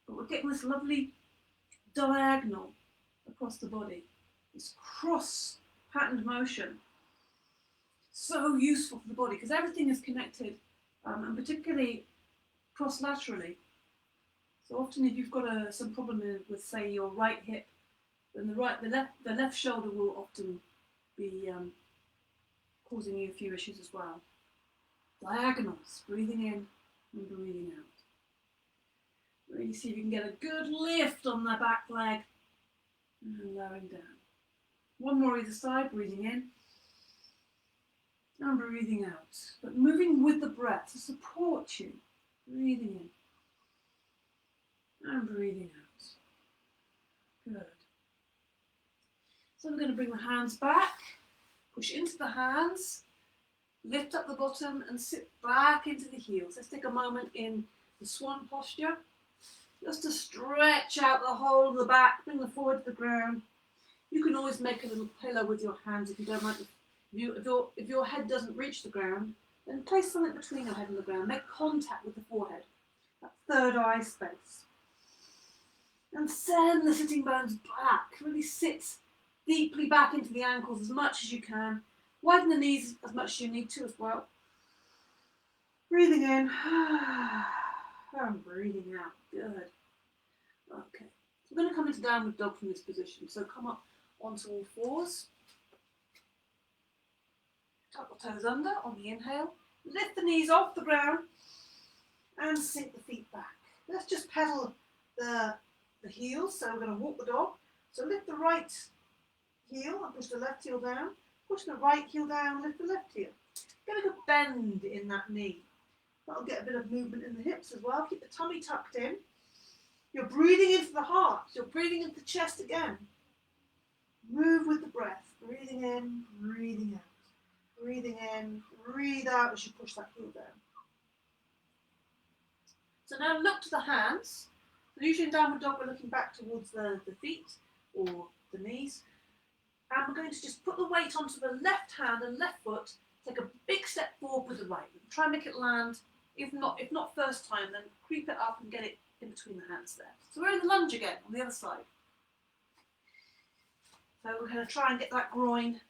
but we're getting this lovely diagonal across the body. This cross patterned motion. So useful for the body because everything is connected, and particularly cross-laterally. So often if you've got some problem with, say, your right hip, then the left shoulder will often be causing you a few issues as well. Diagonals, breathing in and breathing out. Really see if you can get a good lift on the back leg and lowering down. One more either side, breathing in and breathing out. But moving with the breath to support you. Breathing in and breathing out. Good. So we're going to bring the hands back, push into the hands, lift up the bottom and sit back into the heels. Let's take a moment in the swan posture. Just to stretch out the whole of the back, bring the forward to the ground. You can always make a little pillow with your hands if you don't like it. If your head doesn't reach the ground, then place something between your head and the ground. Make contact with the forehead, that third eye space. And send the sitting bones back. Really sit deeply back into the ankles as much as you can. Widen the knees as much as you need to as well. Breathing in and breathing out. Good. Okay. So we're going to come into downward dog from this position. So come up onto all fours. Tuck the toes under on the inhale. Lift the knees off the ground and sink the feet back. Let's just pedal the heels. So we're going to walk the dog. So lift the right heel and push the left heel down. Push the right heel down, lift the left heel. Get a good bend in that knee. That'll get a bit of movement in the hips as well. Keep the tummy tucked in. You're breathing into the heart. You're breathing into the chest again. Move with the breath. Breathing in, breathing out. Breathing in, breathe out as you push that heel down. So now look to the hands. So usually in downward dog we're looking back towards the feet or the knees. And we're going to just put the weight onto the left hand and left foot. Take a big step forward with the right. Try and make it land. If not first time, then creep it up and get it in between the hands there. So we're in the lunge again on the other side. So we're going to try and get that groin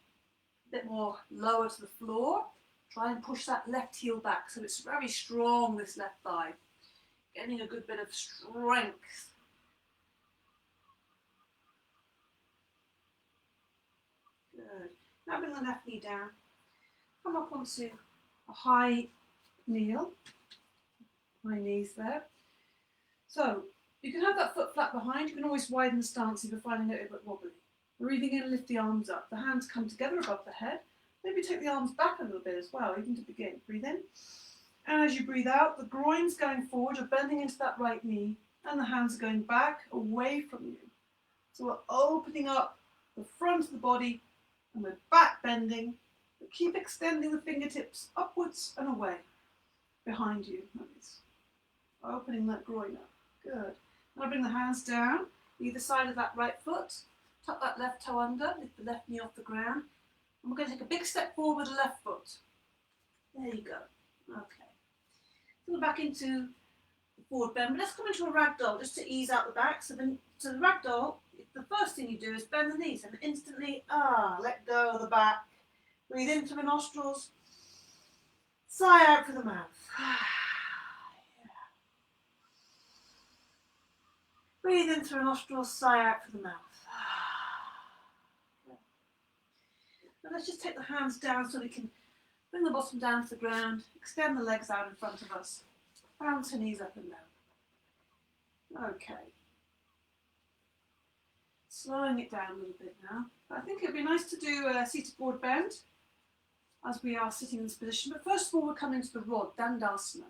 a bit more lower to the floor. Try and push that left heel back so it's very strong, this left thigh. Getting a good bit of strength. Good. Now bring the left knee down. Come up onto a high kneel. High knees there. So you can have that foot flat behind. You can always widen the stance if you're finding it a bit wobbly. Breathing in, lift the arms up. The hands come together above the head. Maybe take the arms back a little bit as well, even to begin. Breathe in. And as you breathe out, the groin's going forward. You're bending into that right knee. And the hands are going back away from you. So we're opening up the front of the body. And we're back bending. But keep extending the fingertips upwards and away. Behind you. Nice. Opening that groin up. Good. Now bring the hands down, either side of that right foot. Tuck that left toe under, lift the left knee off the ground. And we're going to take a big step forward with the left foot. There you go. Okay. So we're back into the forward bend. But let's come into a ragdoll just to ease out the back. So the ragdoll, the first thing you do is bend the knees and instantly, let go of the back. Breathe in through the nostrils. Sigh out through the mouth. Breathe in through the nostrils, sigh out through the mouth. And let's just take the hands down so we can bring the bottom down to the ground, extend the legs out in front of us, bounce the knees up and down. Okay. Slowing it down a little bit now. I think it'd be nice to do a seated forward bend as we are sitting in this position. But first of all, we're coming to the rod, Dandasana.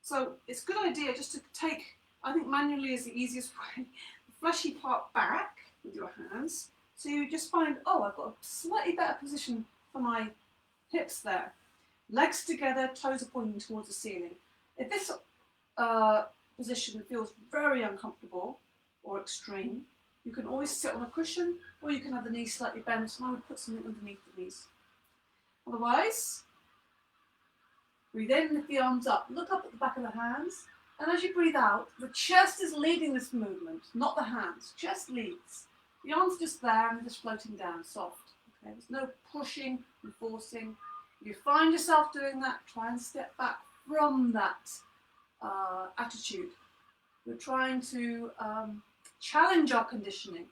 So it's a good idea just to take, I think manually is the easiest way, the fleshy part back with your hands. So you just find, oh, I've got a slightly better position for my hips there. Legs together, toes are pointing towards the ceiling. If this position feels very uncomfortable or extreme, you can always sit on a cushion, or you can have the knees slightly bent, and I would put something underneath the knees. Otherwise, breathe in, lift the arms up, look up at the back of the hands, and as you breathe out, the chest is leading this movement, not the hands. Chest leads. The arms are just there and just floating down, soft. Okay? There's no pushing and forcing. If you find yourself doing that, try and step back from that attitude. We're trying to challenge our conditioning,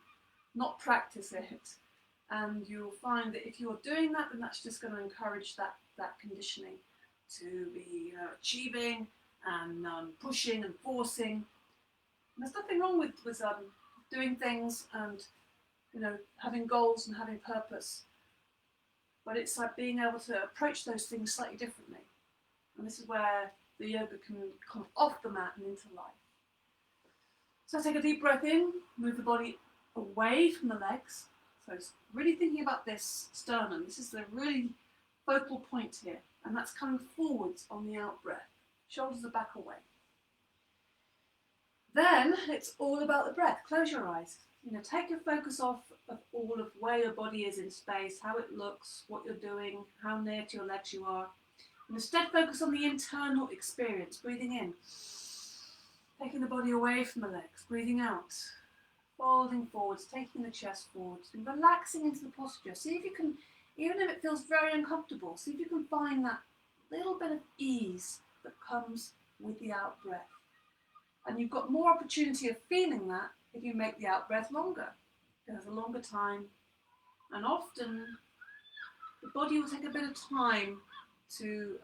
not practice it. And you'll find that if you're doing that, then that's just going to encourage that conditioning to be achieving and pushing and forcing. And there's nothing wrong with doing things and having goals and having purpose. But it's like being able to approach those things slightly differently. And this is where the yoga can come off the mat and into life. So take a deep breath in, move the body away from the legs. So it's really thinking about this sternum. This is the really focal point here. And that's coming forwards on the out breath. Shoulders are back away. Then it's all about the breath. Close your eyes. Take your focus off of all of where your body is in space, how it looks, what you're doing, how near to your legs you are. And instead focus on the internal experience, breathing in. Taking the body away from the legs, breathing out. Folding forwards, taking the chest forwards, and relaxing into the posture. See if you can, even if it feels very uncomfortable, see if you can find that little bit of ease that comes with the out breath. And you've got more opportunity of feeling that if you make the out breath longer. There's a longer time, and often the body will take a bit of time to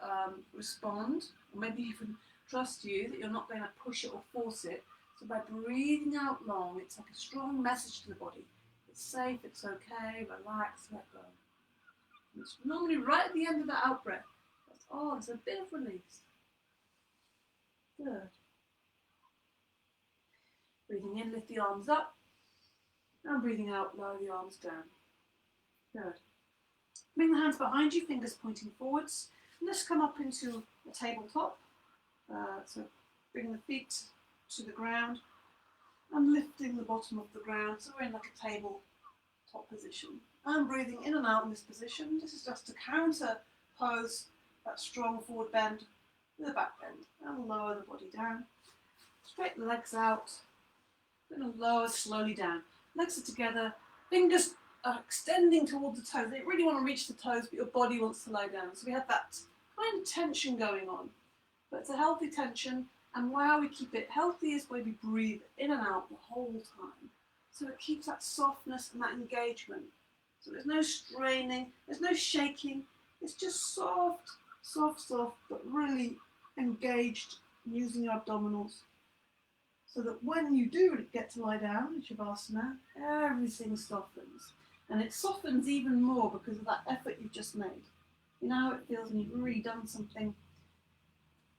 respond, or maybe even trust you that you're not going to push it or force it. So by breathing out long, it's like a strong message to the body. It's safe, it's okay, relax, let go. And it's normally right at the end of that out breath. There's a bit of release. Good. Breathing in, lift the arms up. And breathing out, lower the arms down. Good. Bring the hands behind you, fingers pointing forwards. And let's come up into a tabletop. So bring the feet to the ground and lifting the bottom of the ground. So we're in like a tabletop position. And breathing in and out in this position. This is just to counter pose that strong forward bend with a back bend. And lower the body down. Straighten the legs out. Going to lower slowly down. Legs are together. Fingers are extending towards the toes. They really want to reach the toes, but your body wants to lie down. So we have that kind of tension going on. But it's a healthy tension. And how we keep it healthy is where we breathe in and out the whole time. So it keeps that softness and that engagement. So there's no straining, there's no shaking. It's just soft, soft, soft, but really engaged using your abdominals. So that when you do get to lie down in Shavasana, everything softens. And it softens even more because of that effort you've just made. You know how it feels when you've really done something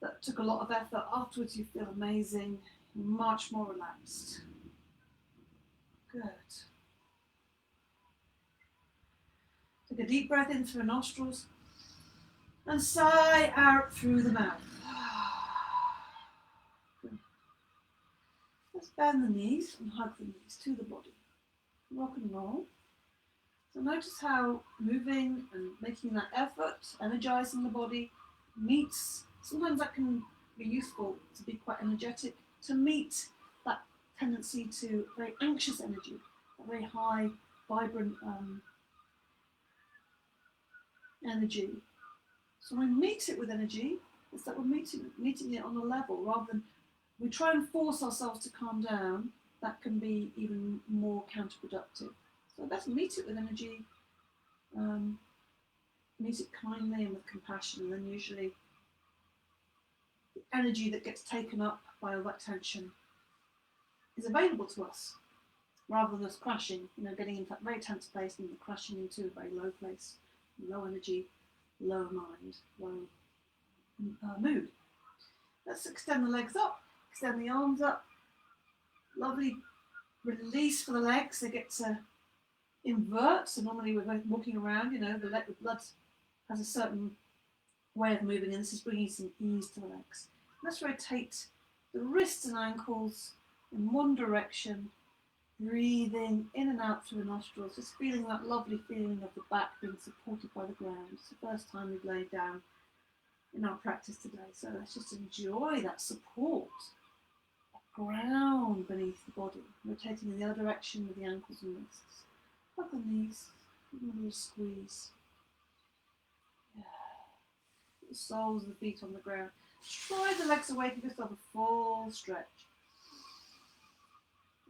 that took a lot of effort. Afterwards you feel amazing, much more relaxed. Good. Take a deep breath in through the nostrils and sigh out through the mouth. Good. Let's bend the knees and hug the knees to the body. Rock and roll. So notice how moving and making that effort, energizing the body, meets. Sometimes that can be useful to be quite energetic, to meet that tendency to very anxious energy, a very high, vibrant energy. So when we meet it with energy, it's that we're meeting it on a level rather than we try and force ourselves to calm down, that can be even more counterproductive. So let's meet it with energy, meet it kindly and with compassion, and then usually the energy that gets taken up by all that tension is available to us, rather than us crashing, getting into that very tense place and crashing into a very low place, low energy, low mind, low mood. Let's extend the legs up, extend the arms up. Lovely release for the legs. They get to invert. So normally we're both walking around, the blood has a certain way of moving, and this is bringing some ease to the legs. Let's rotate the wrists and ankles in one direction, breathing in and out through the nostrils, just feeling that lovely feeling of the back being supported by the ground. It's the first time we've laid down in our practice today, so let's just enjoy that support, that ground beneath the body, rotating in the other direction with the ankles and wrists. Hug the knees, give them a little squeeze. Yeah. The soles of the feet on the ground. Slide the legs away, give yourself a full stretch.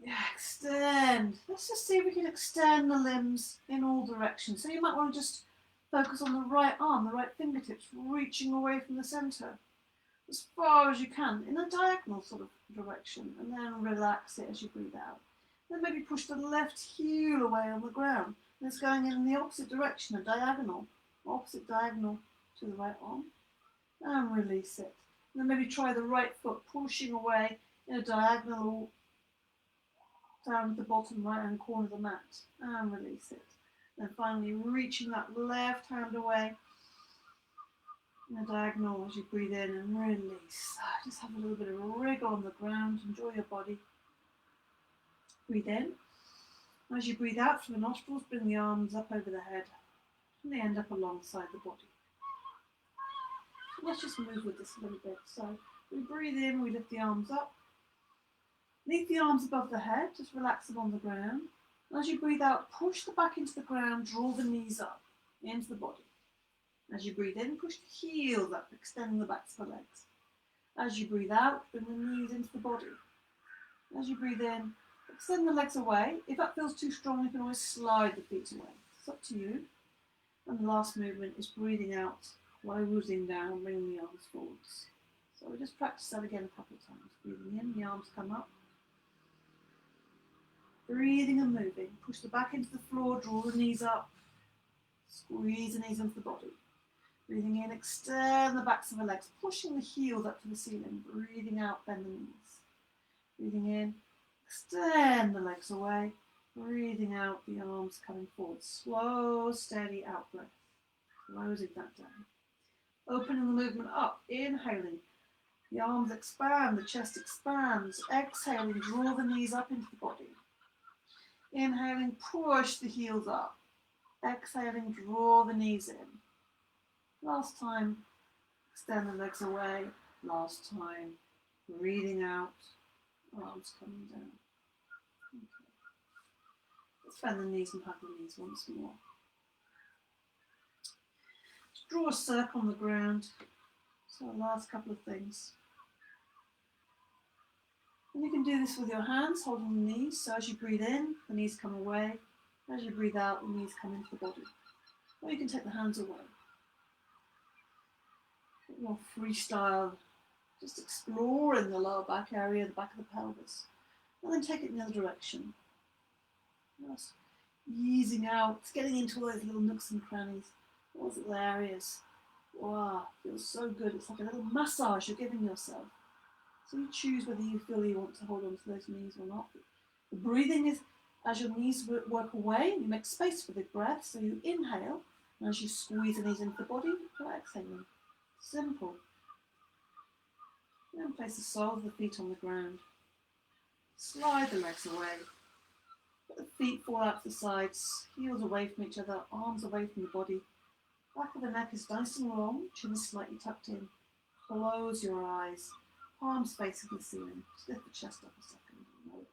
Yeah, extend. Let's just see if we can extend the limbs in all directions. So you might want to just focus on the right arm, the right fingertips, reaching away from the centre as far as you can in a diagonal sort of direction, and then relax it as you breathe out. Then maybe push the left heel away on the ground. And it's going in the opposite direction, a diagonal, opposite diagonal to the right arm, and release it. And then maybe try the right foot, pushing away in a diagonal down the bottom right hand corner of the mat, and release it. Then finally reaching that left hand away in a diagonal as you breathe in and release. Just have a little bit of a wriggle on the ground, enjoy your body. Breathe in. As you breathe out through the nostrils, bring the arms up over the head and they end up alongside the body. Let's just move with this a little bit. So we breathe in, we lift the arms up. Leave the arms above the head, just relax them on the ground. And as you breathe out, push the back into the ground, draw the knees up into the body. As you breathe in, push the heels up, extending the backs of the legs. As you breathe out, bring the knees into the body. As you breathe in, extend the legs away. If that feels too strong, you can always slide the feet away. It's up to you. And the last movement is breathing out, closing down, bringing the arms forwards. So we'll just practice that again a couple of times. Breathing in, the arms come up. Breathing and moving. Push the back into the floor, draw the knees up. Squeeze the knees into the body. Breathing in, extend the backs of the legs, pushing the heels up to the ceiling. Breathing out, bend the knees. Breathing in, extend the legs away. Breathing out, the arms coming forward. Slow, steady out breath. Closing that down. Opening the movement up, inhaling. The arms expand, the chest expands. Exhaling, draw the knees up into the body. Inhaling, push the heels up. Exhaling, draw the knees in. Last time, extend the legs away. Last time, breathing out, arms coming down. Okay. Let's bend the knees and hug the knees once more. Just draw a circle on the ground. So last couple of things. And you can do this with your hands, holding the knees. So as you breathe in, the knees come away. As you breathe out, the knees come into the body. Or you can take the hands away. A bit more freestyle, just exploring the lower back area, the back of the pelvis. And then take it in the other direction. Just easing out, getting into all those little nooks and crannies, all those little areas. Wow, feels so good. It's like a little massage you're giving yourself. So you choose whether you feel you want to hold on to those knees or not. The breathing is as your knees work away, you make space for the breath. So you inhale, and as you squeeze the knees into the body, you're exhaling. Simple. Then place the sole of the feet on the ground. Slide the legs away. Let the feet fall out to the sides, heels away from each other, arms away from the body. Back of the neck is nice and long, chin is slightly tucked in. Close your eyes, palms facing the ceiling. Just lift the chest up a second and lower it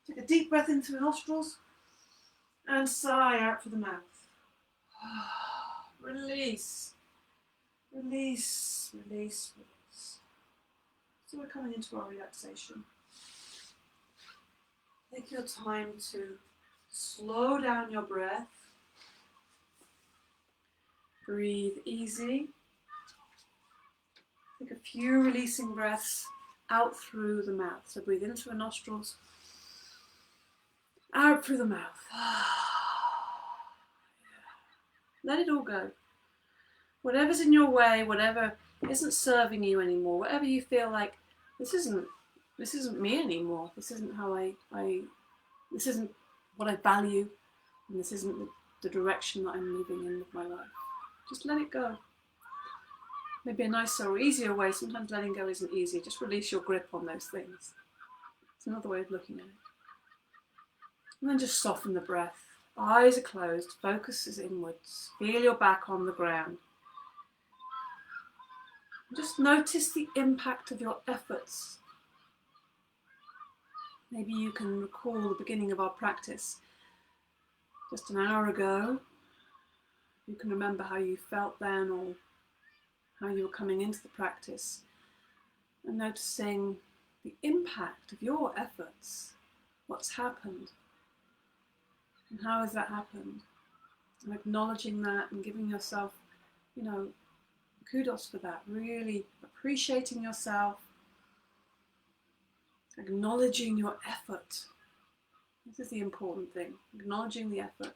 down. Take a deep breath in through the nostrils and sigh out through the mouth. Release, release, release, release. So we're coming into our relaxation. Take your time to slow down your breath. Breathe easy. Take a few releasing breaths out through the mouth. So breathe in through the nostrils, out through the mouth. Let it all go. Whatever's in your way, whatever isn't serving you anymore, whatever you feel like, this isn't me anymore. This isn't how this isn't what I value, and this isn't the direction that I'm moving in with my life. Just let it go. Maybe a nicer or easier way, sometimes letting go isn't easy. Just release your grip on those things. It's another way of looking at it. And then just soften the breath. Eyes are closed, focus is inwards. Feel your back on the ground. Just notice the impact of your efforts. Maybe you can recall the beginning of our practice just an hour ago. You can remember how you felt then, or how you were coming into the practice, and noticing the impact of your efforts. What's happened? And how has that happened? And acknowledging that and giving yourself, kudos for that. Really appreciating yourself, acknowledging your effort. This is the important thing, acknowledging the effort.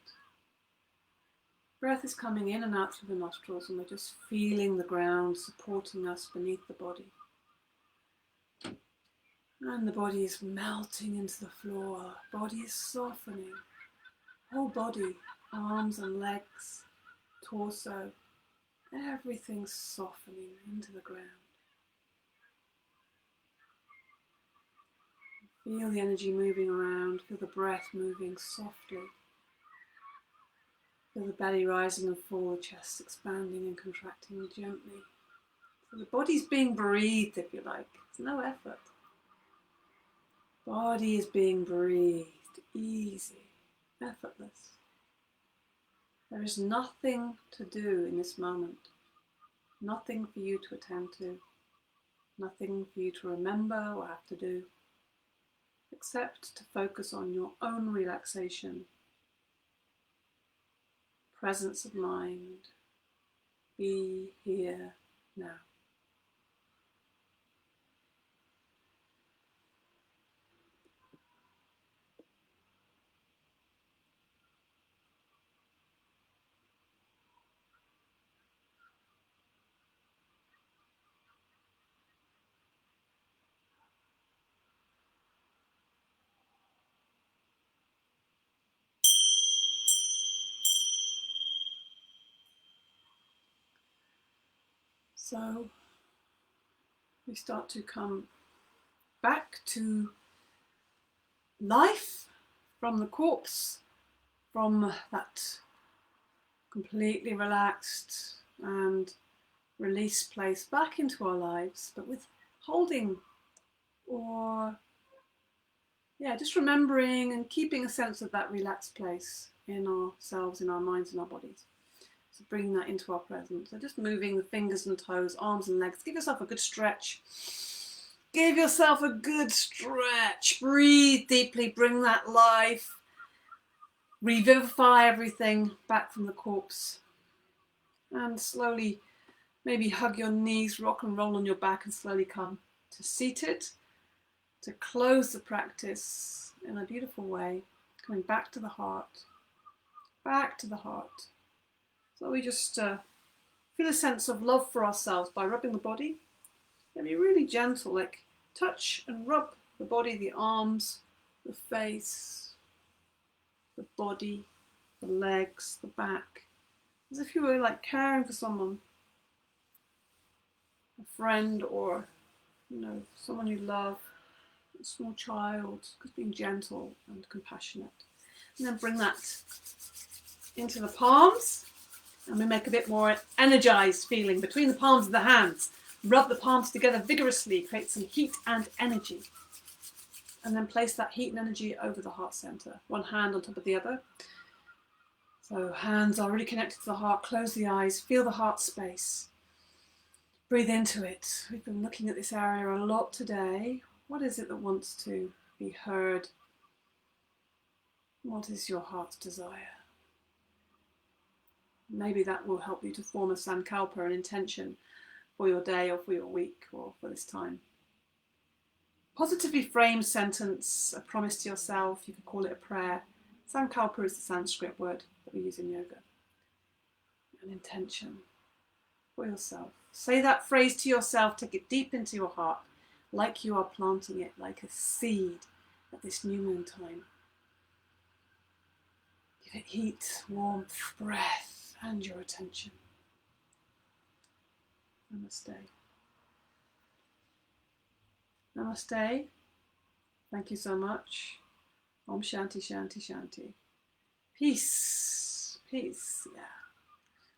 Breath is coming in and out through the nostrils, and we're just feeling the ground supporting us beneath the body. And the body is melting into the floor. Body is softening. Whole body, arms and legs, torso, everything's softening into the ground. Feel the energy moving around, feel the breath moving softly. Feel the belly rising and fall, the chest expanding and contracting gently. So the body's being breathed, if you like. It's no effort. Body is being breathed, easy, effortless. There is nothing to do in this moment. Nothing for you to attend to. Nothing for you to remember or have to do, except to focus on your own relaxation, presence of mind, be here now. So we start to come back to life from the corpse, from that completely relaxed and released place back into our lives, but with holding or just remembering and keeping a sense of that relaxed place in ourselves, in our minds and our bodies. So bringing that into our present. So just moving the fingers and toes, arms and legs. Give yourself a good stretch. Give yourself a good stretch. Breathe deeply. Bring that life. Revivify everything back from the corpse. And slowly, maybe hug your knees, rock and roll on your back, and slowly come to seated, to close the practice in a beautiful way, coming back to the heart. Back to the heart. So we just feel a sense of love for ourselves by rubbing the body. And be really gentle, like touch and rub the body, the arms, the face, the body, the legs, the back. As if you were like caring for someone, a friend or, someone you love, a small child, just being gentle and compassionate. And then bring that into the palms. And we make a bit more energized feeling between the palms of the hands. Rub the palms together vigorously, create some heat and energy. And then place that heat and energy over the heart center. One hand on top of the other. So hands are really connected to the heart. Close the eyes, feel the heart space. Breathe into it. We've been looking at this area a lot today. What is it that wants to be heard? What is your heart's desire? Maybe that will help you to form a sankalpa, an intention for your day or for your week or for this time. Positively framed sentence, a promise to yourself, you could call it a prayer. Sankalpa is the Sanskrit word that we use in yoga. An intention for yourself. Say that phrase to yourself, take it deep into your heart, like you are planting it, like a seed at this new moon time. Give it heat, warmth, breath, and your attention. Namaste. Namaste. Thank you so much. Om Shanti, Shanti, Shanti. Peace. Peace. Yeah.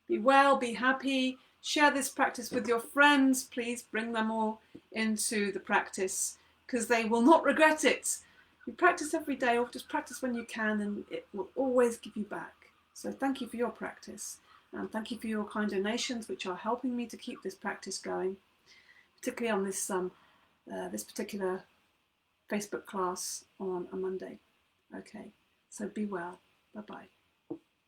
Be well, be happy. Share this practice with your friends. Please bring them all into the practice because they will not regret it. You practice every day or just practice when you can and it will always give you back. So thank you for your practice and thank you for your kind donations which are helping me to keep this practice going, particularly on this particular Facebook class on a Monday. Okay, so be well. Bye-bye.